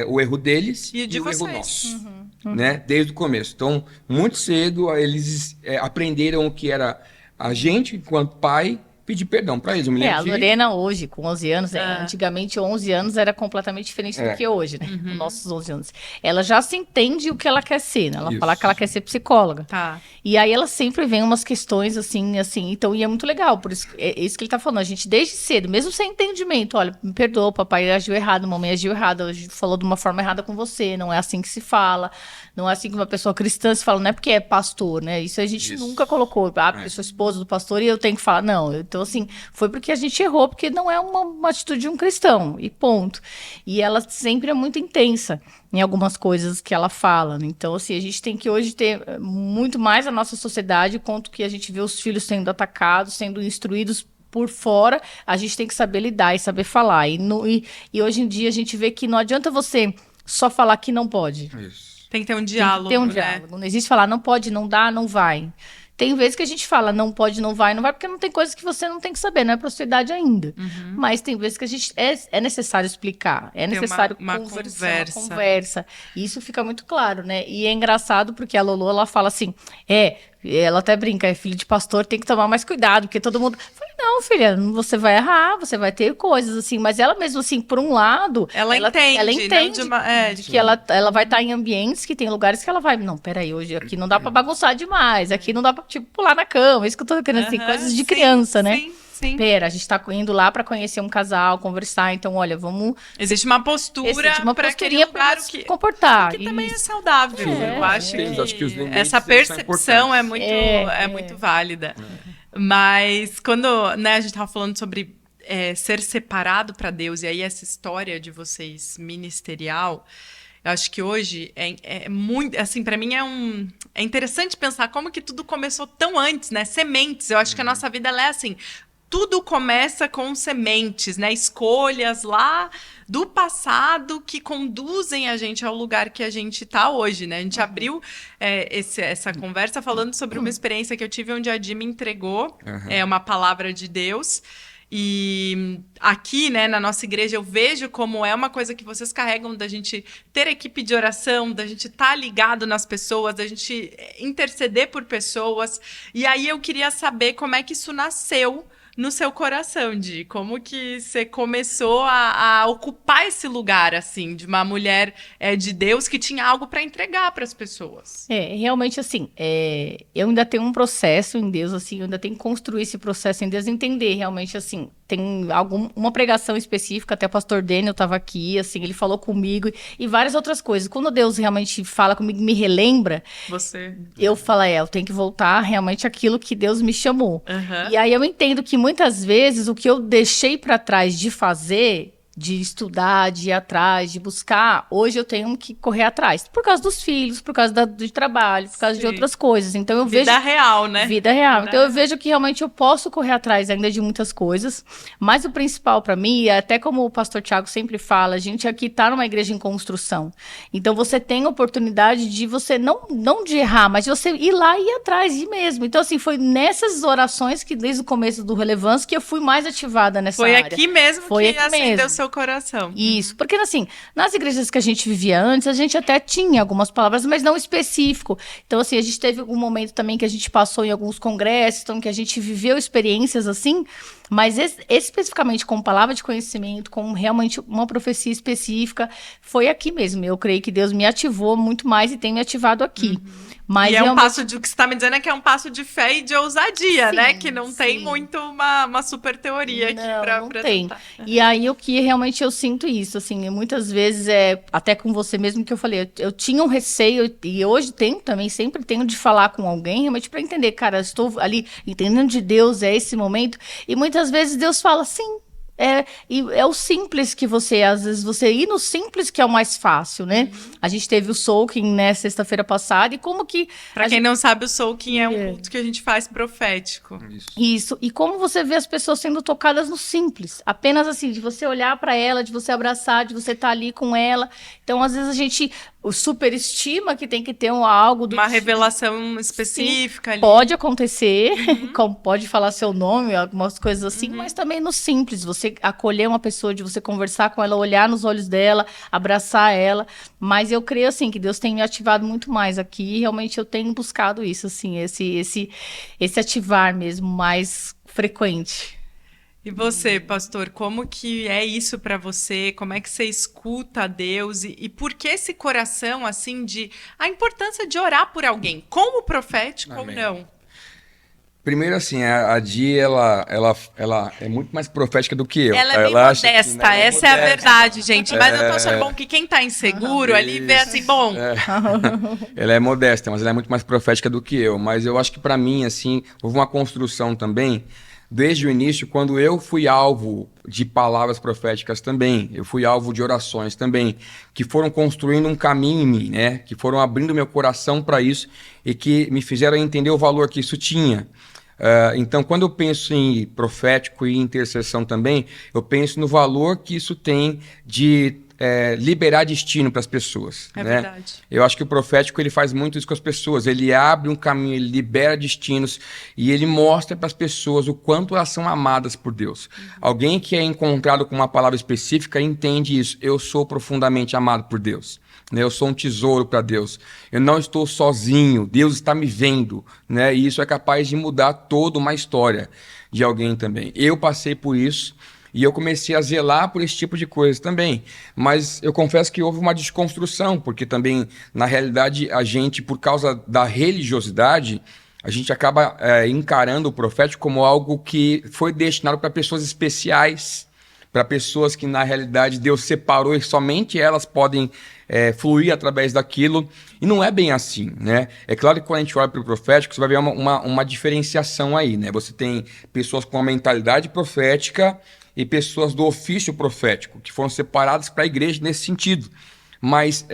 S2: o erro deles e o erro nosso, né? Desde o começo. Então, muito cedo eles aprenderam o que era a gente enquanto pai pedir perdão para eles. Eu me lembro
S3: A Lorena hoje, com 11 anos, antigamente 11 anos era completamente diferente do que hoje, né? Os nossos 11 anos. Ela já se entende o que ela quer ser, né? Ela fala que ela quer ser psicóloga.
S1: Tá.
S3: E aí ela sempre vem umas questões assim, então, e é muito legal, por isso, é isso que ele tá falando, a gente desde cedo, mesmo sem entendimento, olha, me perdoa, papai agiu errado, mamãe agiu errado, falou de uma forma errada com você, não é assim que se fala, não é assim que uma pessoa cristã se fala, não é porque é pastor, né? Isso a gente nunca colocou, eu sou esposa do pastor e eu tenho que falar, não. Então, assim, foi porque a gente errou, porque não é uma atitude de um cristão, e ponto. E ela sempre é muito intensa em algumas coisas que ela fala. Então, assim, a gente tem que hoje ter muito mais a nossa sociedade, quanto que a gente vê os filhos sendo atacados, sendo instruídos por fora, a gente tem que saber lidar e saber falar. E hoje em dia a gente vê que não adianta você só falar que não pode.
S2: Isso.
S1: Tem que ter um diálogo,
S3: tem que ter um diálogo. Não existe falar, não pode, não dá, não vai. Tem vezes que a gente fala, não pode, não vai, porque não tem coisas que você não tem que saber, não é pra sua idade ainda. Mas tem vezes que a gente é necessário explicar, é necessário
S1: uma
S3: conversa. E isso fica muito claro, né? E é engraçado porque a Lolo, ela fala assim, ela até brinca, é filho de pastor, tem que tomar mais cuidado, porque todo mundo... Eu falei, não, filha, você vai errar, você vai ter coisas assim, mas ela mesmo assim, por um lado... Ela entende
S1: né,
S3: que ela vai estar em ambientes que tem lugares que ela vai, não, peraí, hoje aqui não dá pra bagunçar demais, aqui não dá pra, tipo, pular na cama, isso que eu tô querendo, assim, coisas de criança, né?
S1: Sim.
S3: Pera, a gente tá indo lá pra conhecer um casal, conversar, então, olha, vamos...
S1: Existe uma postura para aquele lugar
S3: que comportar.
S1: Que também é saudável. Eu acho que
S2: os limites,
S1: essa percepção é muito válida. Mas quando, né, a gente tava falando sobre ser separado para Deus, e aí essa história de vocês ministerial... Eu acho que hoje é muito, assim, para mim é interessante pensar como que tudo começou tão antes, né? Sementes. Eu acho que a nossa vida ela é assim, tudo começa com sementes, né? Escolhas lá do passado que conduzem a gente ao lugar que a gente está hoje, né? A gente abriu essa conversa falando sobre uma experiência que eu tive onde a Di me entregou uma palavra de Deus. E aqui, né, na nossa igreja, eu vejo como é uma coisa que vocês carregam da gente ter equipe de oração, da gente estar ligado nas pessoas, da gente interceder por pessoas. E aí eu queria saber como é que isso nasceu no seu coração, Di. Como que você começou a ocupar esse lugar, assim, de uma mulher de Deus que tinha algo para entregar para as pessoas?
S3: Realmente, assim, eu ainda tenho um processo em Deus, assim, eu ainda tenho que construir esse processo em Deus, entender realmente, assim, tem uma pregação específica, até o pastor Daniel estava aqui, assim, ele falou comigo e várias outras coisas. Quando Deus realmente fala comigo, me relembra, eu falo, eu tenho que voltar realmente àquilo que Deus me chamou. E aí eu entendo que muitas vezes o que eu deixei para trás de fazer, de estudar, de ir atrás, de buscar, hoje eu tenho que correr atrás. Por causa dos filhos, por causa do trabalho, por causa de outras coisas. Então eu vejo...
S1: Vida real, né?
S3: Vida real. Então eu vejo que realmente eu posso correr atrás ainda de muitas coisas, mas o principal para mim, até como o pastor Tiago sempre fala, a gente aqui tá numa igreja em construção. Então você tem a oportunidade de você, não de errar, mas de você ir lá e ir atrás, ir mesmo. Então assim, foi nessas orações que desde o começo do Relevância que eu fui mais ativada nessa área.
S1: Foi aqui mesmo que acendeu seu coração.
S3: Isso, porque assim, nas igrejas que a gente vivia antes, a gente até tinha algumas palavras, mas não específico. Então assim, a gente teve algum momento também que a gente passou em alguns congressos, então que a gente viveu experiências assim, mas especificamente com palavra de conhecimento, com realmente uma profecia específica, foi aqui mesmo. Eu creio que Deus me ativou muito mais e tem me ativado aqui. Mas
S1: e o que você está me dizendo é que é um passo de fé e de ousadia,
S3: sim,
S1: né? Que não tem muito uma super teoria aqui para apresentar.
S3: E aí o que realmente eu sinto isso, assim, muitas vezes até com você mesmo que eu falei, eu tinha um receio, e hoje tenho também, sempre tenho de falar com alguém, realmente para entender, cara, estou ali entendendo de Deus, esse momento, e muitas vezes Deus fala, sim, e é o simples que às vezes você ir no simples que é o mais fácil, né? A gente teve o Soaking, né, sexta-feira passada, e como que...
S1: Pra quem não sabe, o Soaking é um culto que a gente faz profético.
S3: Isso, e como você vê as pessoas sendo tocadas no simples, apenas assim, de você olhar pra ela, de você abraçar, de você estar ali com ela. Então, às vezes a gente superestima que tem que ter algo do
S1: uma revelação específica.
S3: Sim, ali. Pode acontecer, como pode falar seu nome, algumas coisas assim, mas também no simples, você acolher uma pessoa, de você conversar com ela, olhar nos olhos dela, abraçar ela. Mas eu creio assim que Deus tem me ativado muito mais aqui, e realmente eu tenho buscado isso, assim, esse ativar mesmo mais frequente.
S1: E você, pastor, como que é isso para você? Como é que você escuta a Deus? E por que esse coração, assim, de... A importância de orar por alguém, como profético
S2: Amém.
S1: ou não?
S2: Primeiro, assim, a Di, ela é muito mais profética do que eu.
S1: Ela é bem
S2: acha que,
S1: modesta,
S2: né,
S1: essa é a verdade, gente. Mas eu tô achando bom que quem tá inseguro ali vê assim, bom...
S2: Ela é modesta, mas ela é muito mais profética do que eu. Mas eu acho que para mim, assim, houve uma construção também, desde o início, quando eu fui alvo de palavras proféticas também, eu fui alvo de orações também, que foram construindo um caminho em mim, né? Que foram abrindo meu coração para isso e que me fizeram entender o valor que isso tinha. Então, quando eu penso em profético e intercessão também, eu penso no valor que isso tem de liberar destino para as pessoas.
S1: É
S2: né?
S1: verdade.
S2: Eu acho que o profético ele faz muito isso com as pessoas. Ele abre um caminho, ele libera destinos e ele mostra para as pessoas o quanto elas são amadas por Deus. Alguém que é encontrado com uma palavra específica entende isso. Eu sou profundamente amado por Deus. Eu sou um tesouro para Deus. Eu não estou sozinho. Deus está me vendo. Né? E isso é capaz de mudar toda uma história de alguém também. Eu passei por isso e eu comecei a zelar por esse tipo de coisa também. Mas eu confesso que houve uma desconstrução, porque também, na realidade, a gente, por causa da religiosidade, a gente acaba encarando o profético como algo que foi destinado para pessoas especiais, para pessoas que, na realidade, Deus separou e somente elas podem fluir através daquilo. E não é bem assim, né? É claro que quando a gente olha para o profético, você vai ver uma diferenciação aí, né? Você tem pessoas com uma mentalidade profética e pessoas do ofício profético, que foram separadas para a igreja nesse sentido. Mas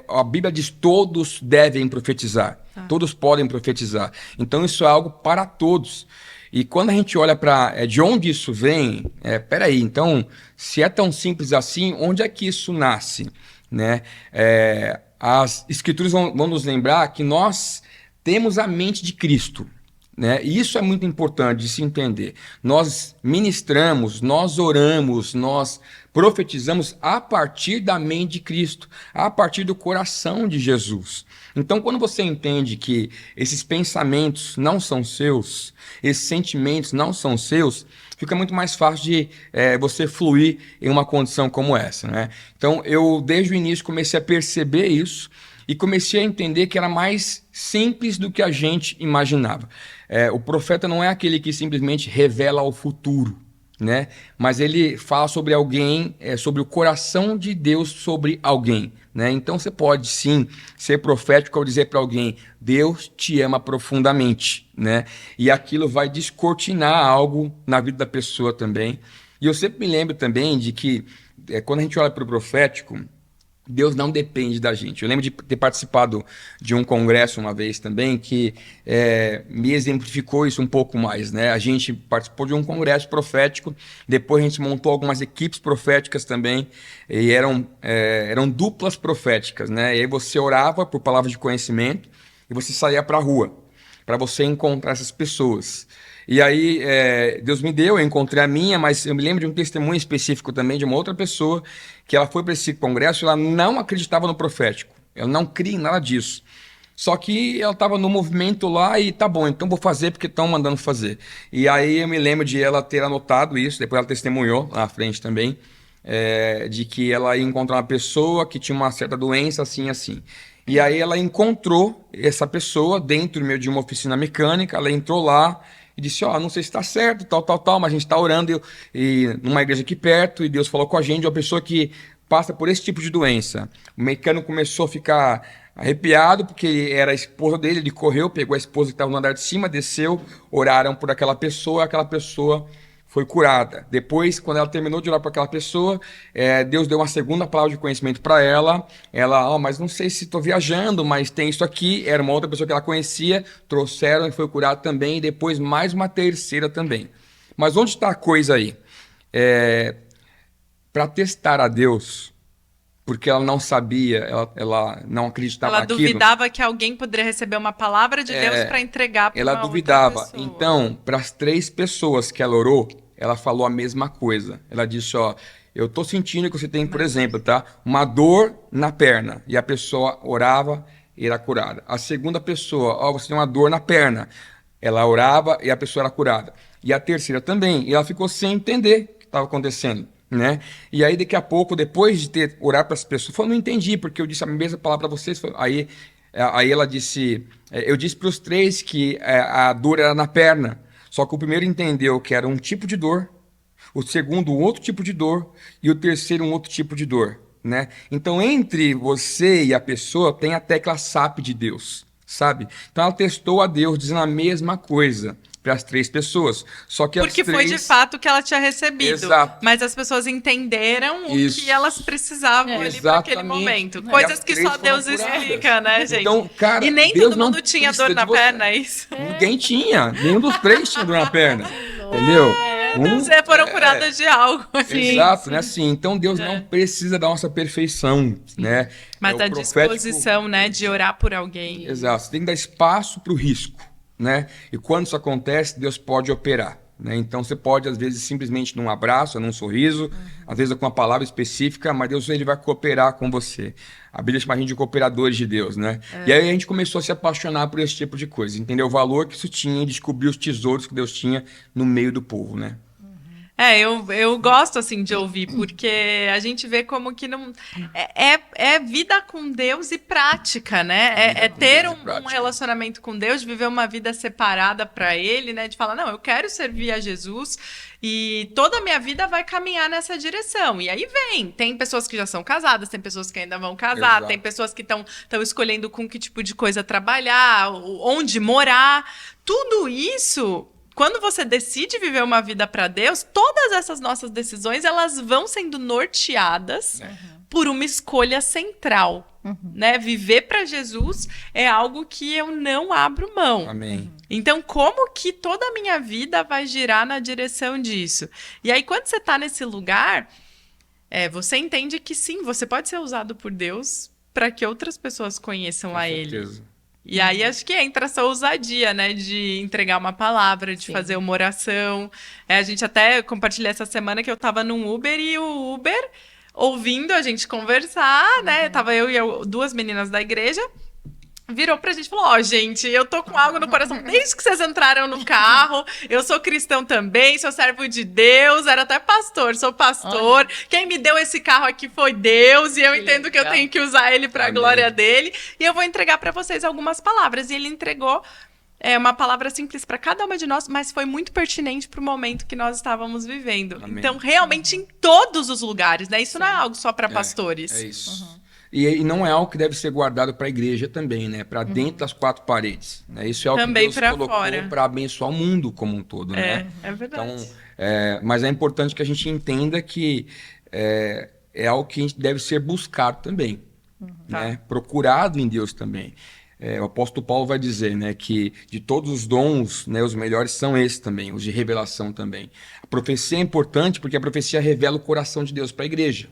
S2: a Bíblia diz que todos devem profetizar, todos podem profetizar. Então isso é algo para todos. E quando a gente olha para de onde isso vem, peraí, então, se é tão simples assim, onde é que isso nasce? Né? As escrituras vão nos lembrar que nós temos a mente de Cristo. Né? E isso é muito importante de se entender. Nós ministramos, nós oramos, nós profetizamos a partir da mente de Cristo, a partir do coração de Jesus. Então, quando você entende que esses pensamentos não são seus, esses sentimentos não são seus, fica muito mais fácil de você fluir em uma condição como essa. Né? Então, eu desde o início comecei a perceber isso e comecei a entender que era mais simples do que a gente imaginava. O profeta não é aquele que simplesmente revela o futuro, né? Mas ele fala sobre alguém, sobre o coração de Deus sobre alguém. Né? Então você pode sim ser profético ao dizer para alguém: Deus te ama profundamente. Né? E aquilo vai descortinar algo na vida da pessoa também. E eu sempre me lembro também de que quando a gente olha para o profético, Deus não depende da gente. Eu lembro de ter participado de um congresso uma vez também que me exemplificou isso um pouco mais. Né? A gente participou de um congresso profético, depois a gente montou algumas equipes proféticas também, e eram duplas proféticas. Né? E aí você orava por palavras de conhecimento e você saía para a rua, para você encontrar essas pessoas. E aí Deus me deu, eu encontrei a minha, mas eu me lembro de um testemunho específico também de uma outra pessoa que ela foi para esse congresso e ela não acreditava no profético, ela não cria em nada disso. Só que ela estava no movimento lá e tá bom, então vou fazer porque estão mandando fazer. E aí eu me lembro de ela ter anotado isso, depois ela testemunhou lá na frente também, de que ela ia encontrar uma pessoa que tinha uma certa doença assim, assim. E aí ela encontrou essa pessoa dentro de uma oficina mecânica, ela entrou lá e disse: não sei se está certo, tal, mas a gente está orando e numa igreja aqui perto, e Deus falou com a gente, uma pessoa que passa por esse tipo de doença. O mecânico começou a ficar arrepiado, porque era a esposa dele, ele correu, pegou a esposa que estava no andar de cima, desceu, oraram por aquela pessoa foi curada. Depois, quando ela terminou de orar para aquela pessoa, Deus deu uma segunda palavra de conhecimento para ela. Ela, mas não sei se estou viajando, mas tem isso aqui. Era uma outra pessoa que ela conhecia, trouxeram e foi curada também. E depois mais uma terceira também. Mas onde está a coisa aí? Para testar a Deus, porque ela não sabia, ela não acreditava naquilo.
S1: Ela duvidava que alguém poderia receber uma palavra de Deus para entregar para uma outra pessoa. Ela duvidava.
S2: Então, para as 3 pessoas que ela orou, ela falou a mesma coisa. Ela disse: eu estou sentindo que você tem, por exemplo, uma dor na perna. E a pessoa orava e era curada. A segunda pessoa: você tem uma dor na perna. Ela orava e a pessoa era curada. E a terceira também. E ela ficou sem entender o que estava acontecendo, né? E aí, daqui a pouco, depois de ter orado para as pessoas, falou, não entendi, porque eu disse a mesma palavra para vocês. Aí ela disse, eu disse para os três que a dor era na perna. Só que o primeiro entendeu que era um tipo de dor, o segundo um outro tipo de dor e o terceiro um outro tipo de dor, né? Então, entre você e a pessoa tem a tecla SAP de Deus, sabe? Então, ela testou a Deus dizendo a mesma coisa para as três pessoas. Só que
S1: porque foi de fato que ela tinha recebido.
S2: Exato.
S1: Mas as pessoas entenderam o que elas precisavam ali para aquele momento. Coisas que só Deus explica, né, gente?
S2: Então, cara,
S1: e nem
S2: Deus
S1: todo mundo tinha dor na perna, é isso?
S2: Ninguém tinha. Nenhum dos três tinha dor na perna. Entendeu?
S1: Foram curadas de algo.
S2: Exato, né? Assim, então Deus não precisa da nossa perfeição, né?
S1: Mas a disposição, né, de orar por alguém.
S2: Exato. Você tem que dar espaço para o risco, né? E quando isso acontece, Deus pode operar, né? Então você pode, às vezes, simplesmente num abraço, num sorriso, às vezes com uma palavra específica, mas Deus ele vai cooperar com você. A Bíblia chama a gente de cooperadores de Deus, né? E aí a gente começou a se apaixonar por esse tipo de coisa, entender o valor que isso tinha e descobrir os tesouros que Deus tinha no meio do povo, né?
S1: Eu gosto, assim, de ouvir, porque a gente vê como que não... É vida com Deus e prática, né? É ter um relacionamento com Deus, de viver uma vida separada para Ele, né? De falar, não, eu quero servir a Jesus e toda a minha vida vai caminhar nessa direção. E aí tem pessoas que já são casadas, tem pessoas que ainda vão casar, tem pessoas que estão escolhendo com que tipo de coisa trabalhar, onde morar. Tudo isso... Quando você decide viver uma vida para Deus, todas essas nossas decisões elas vão sendo norteadas por uma escolha central, né? Viver para Jesus é algo que eu não abro mão.
S2: Amém.
S1: Então, como que toda a minha vida vai girar na direção disso? E aí, quando você está nesse lugar, você entende que sim, você pode ser usado por Deus para que outras pessoas conheçam a Ele. E aí acho que entra essa ousadia, né? De entregar uma palavra, de fazer uma oração. A gente até compartilhou essa semana que eu tava num Uber e o Uber, ouvindo a gente conversar, né? Tava eu e duas meninas da igreja. Virou pra gente e falou, gente, eu tô com algo no coração desde que vocês entraram no carro, eu sou cristão também, sou servo de Deus, era até pastor, sou pastor, quem me deu esse carro aqui foi Deus, e eu entendo que eu tenho que usar ele pra glória dele, e eu vou entregar pra vocês algumas palavras, e ele entregou uma palavra simples para cada uma de nós, mas foi muito pertinente para o momento que nós estávamos vivendo. Amém. Então, realmente, em todos os lugares, né? Isso não é algo só para pastores.
S2: É isso. E não é algo que deve ser guardado para a igreja também, né? Para dentro das quatro paredes. Né? Isso é algo
S1: também
S2: que Deus colocou para abençoar o mundo como um todo, né?
S1: É verdade.
S2: Então, mas é importante que a gente entenda que é algo que a gente deve ser buscado também, né? Procurado em Deus também. O apóstolo Paulo vai dizer, né, que de todos os dons, né, os melhores são esses também, os de revelação também. A profecia é importante porque a profecia revela o coração de Deus para a igreja.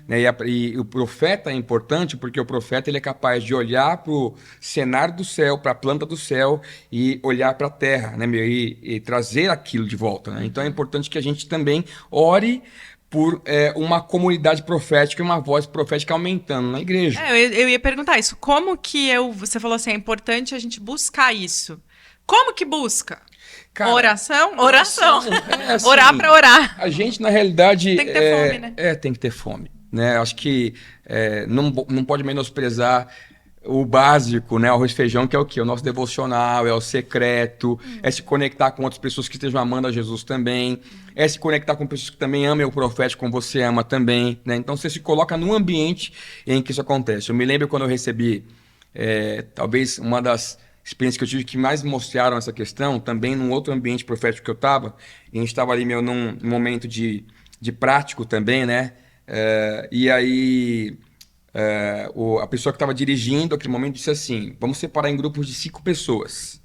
S2: Né? E o profeta é importante porque o profeta ele é capaz de olhar para o cenário do céu, para a planta do céu e olhar para a terra, né? E trazer aquilo de volta. Né? Então é importante que a gente também ore por uma comunidade profética e uma voz profética aumentando na igreja.
S1: Eu ia perguntar isso. Como que você falou assim, é importante a gente buscar isso. Como que busca? Cara, oração? Assim, orar para orar.
S2: A gente, na realidade...
S1: Tem que ter fome, né?
S2: Tem que ter fome. Né? Acho que não pode menosprezar o básico, né? O arroz e feijão, que é o quê? O nosso devocional, é o secreto, é se conectar com outras pessoas que estejam amando a Jesus também, é se conectar com pessoas que também amem o profético como você ama também, né? Então você se coloca num ambiente em que isso acontece. Eu me lembro quando eu recebi, talvez uma das experiências que eu tive que mais mostraram essa questão, também num outro ambiente profético que eu estava, e a gente estava ali num momento de prático também, né? E aí... a pessoa que estava dirigindo naquele momento disse assim, vamos separar em grupos de 5 pessoas.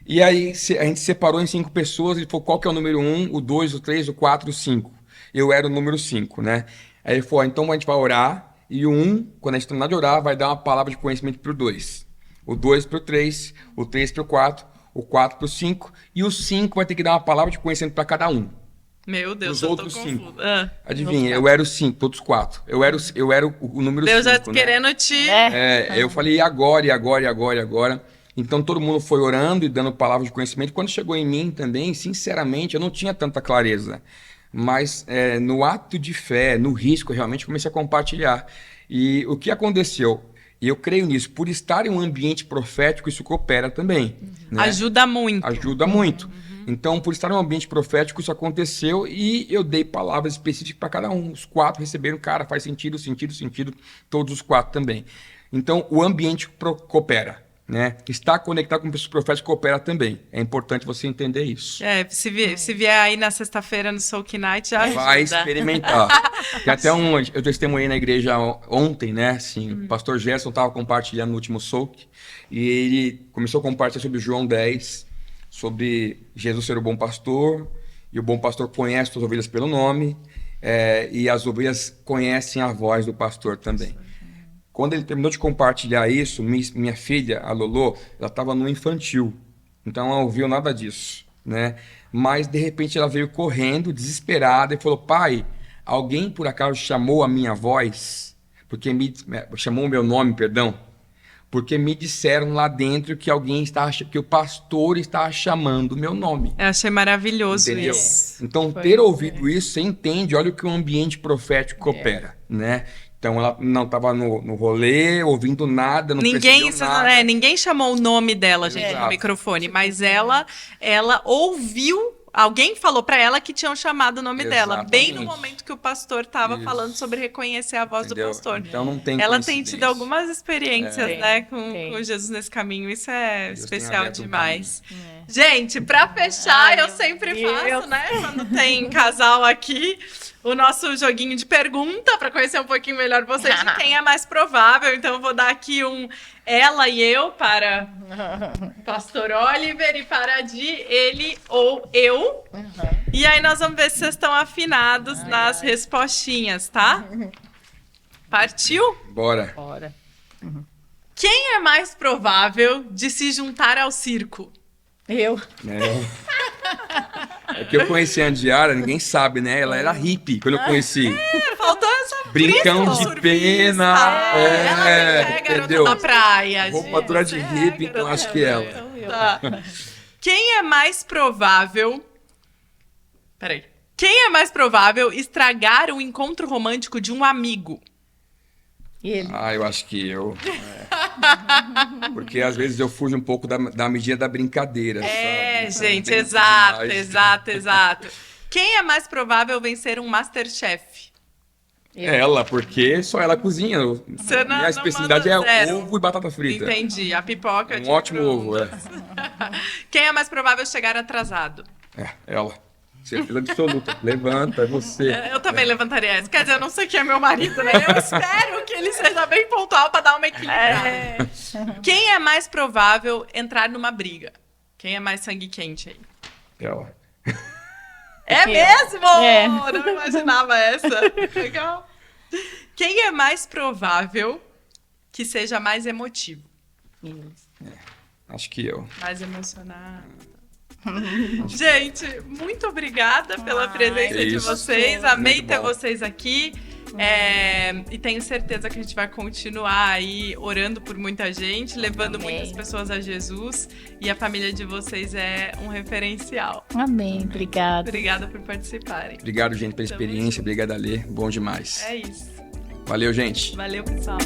S2: E aí a gente separou em 5 pessoas e falou qual que é o número 1, o 2, o 3, o 4, o 5. Eu era o número 5, né? Aí ele falou, então a gente vai orar e o 1, quando a gente terminar de orar, vai dar uma palavra de conhecimento para o 2. O 2 para o 3, o 3 para o 4, o 4 para o 5 e o 5 vai ter que dar uma palavra de conhecimento para cada um.
S1: Meu Deus,
S2: os outros 5. Adivinha,
S1: eu
S2: era o 5, todos 4. Eu era o número 5.
S1: Deus já
S2: né?
S1: querendo te...
S2: Eu falei, e agora? Então todo mundo foi orando e dando palavras de conhecimento. Quando chegou em mim também, sinceramente, eu não tinha tanta clareza. Mas no ato de fé, no risco, realmente comecei a compartilhar. E o que aconteceu? E eu creio nisso. Por estar em um ambiente profético, isso coopera também. Né?
S1: Ajuda muito.
S2: Ajuda muito. Então, por estar em um ambiente profético, isso aconteceu e eu dei palavras específicas para cada um. Os 4 receberam, cara, faz sentido, todos os 4 também. Então, o ambiente coopera, né? Estar conectado com pessoas proféticas coopera também. É importante você entender isso.
S1: Se vier aí na sexta-feira no Soak Night, já ajuda.
S2: Vai experimentar. Tem até eu testemunhei na igreja ontem, né? Assim, o pastor Gerson estava compartilhando no último Soak e ele começou a compartilhar sobre João 10, sobre Jesus ser o bom pastor, e o bom pastor conhece as ovelhas pelo nome, e as ovelhas conhecem a voz do pastor também. Quando ele terminou de compartilhar isso, minha filha, a Lolo, ela estava no infantil, então ela não ouviu nada disso, né? Mas, de repente, ela veio correndo, desesperada, e falou, pai, alguém por acaso chamou a minha voz? Chamou o meu nome, perdão? Porque me disseram lá dentro que que o pastor está chamando o meu nome.
S1: Eu achei maravilhoso.
S2: Entendeu?
S1: Isso.
S2: Então, ter ouvido isso, você entende, olha o que o ambiente profético opera, né? Então, ela não estava no rolê, ouvindo nada, não percebeu nada.
S1: Ninguém chamou o nome dela, gente, no microfone, mas ela ouviu. Alguém falou para ela que tinham chamado o nome dela, bem no momento que o pastor estava falando sobre reconhecer a voz do pastor.
S2: Então não tem
S1: Ela tem tido algumas experiências, né, com Jesus nesse caminho. Isso é
S2: Deus
S1: especial demais. Gente, para fechar, eu sempre faço, né, quando tem casal aqui, o nosso joguinho de pergunta para conhecer um pouquinho melhor vocês de quem é mais provável. Então eu vou dar aqui ela e eu para Pastor Oliver e para a Di, ele ou eu. E aí nós vamos ver se vocês estão afinados nas respostinhas, tá? Partiu?
S2: Bora.
S1: Quem é mais provável de se juntar ao circo?
S3: Eu.
S2: É que eu conheci a Andiara, ninguém sabe, né? Ela era hippie quando eu conheci.
S1: Faltou essa
S2: Brincão de pena.
S1: Ela
S2: entendeu?
S1: Na praia.
S2: Roupa toda de hippie, então acho que ela.
S1: Tá. Quem é mais provável... Peraí. Quem é mais provável estragar o encontro romântico de um amigo?
S3: Ele.
S2: Eu acho que eu. Porque às vezes eu fujo um pouco da medida da brincadeira. Sabe?
S1: Gente, exato. Quem é mais provável vencer um Masterchef?
S2: Ela, porque só ela cozinha. Minha especialidade é ovo e batata frita.
S1: Entendi. A pipoca.
S2: Um ótimo ovo,
S1: Quem é mais provável chegar atrasado?
S2: Ela. Certeza absoluta. Levanta, você.
S1: Eu também levantaria essa. Quer dizer, eu não sei quem é meu marido, né? Eu espero que ele seja bem pontual para dar uma equilibrada. Quem é mais provável entrar numa briga? Quem é mais sangue quente aí?
S2: Ela.
S1: É mesmo? Não imaginava essa. Legal. Quem é mais provável que seja mais emotivo?
S2: Acho que eu.
S1: Mais emocionado. Gente, muito obrigada pela presença de vocês. Amei ter vocês aqui. E tenho certeza que a gente vai continuar aí orando por muita gente, levando muitas pessoas a Jesus. E a família de vocês é um referencial.
S3: Amém, obrigada.
S1: Obrigada por participarem.
S2: Obrigado, gente, pela experiência. Obrigado, Alê. Bom demais.
S1: É isso.
S2: Valeu, gente.
S1: Valeu, pessoal.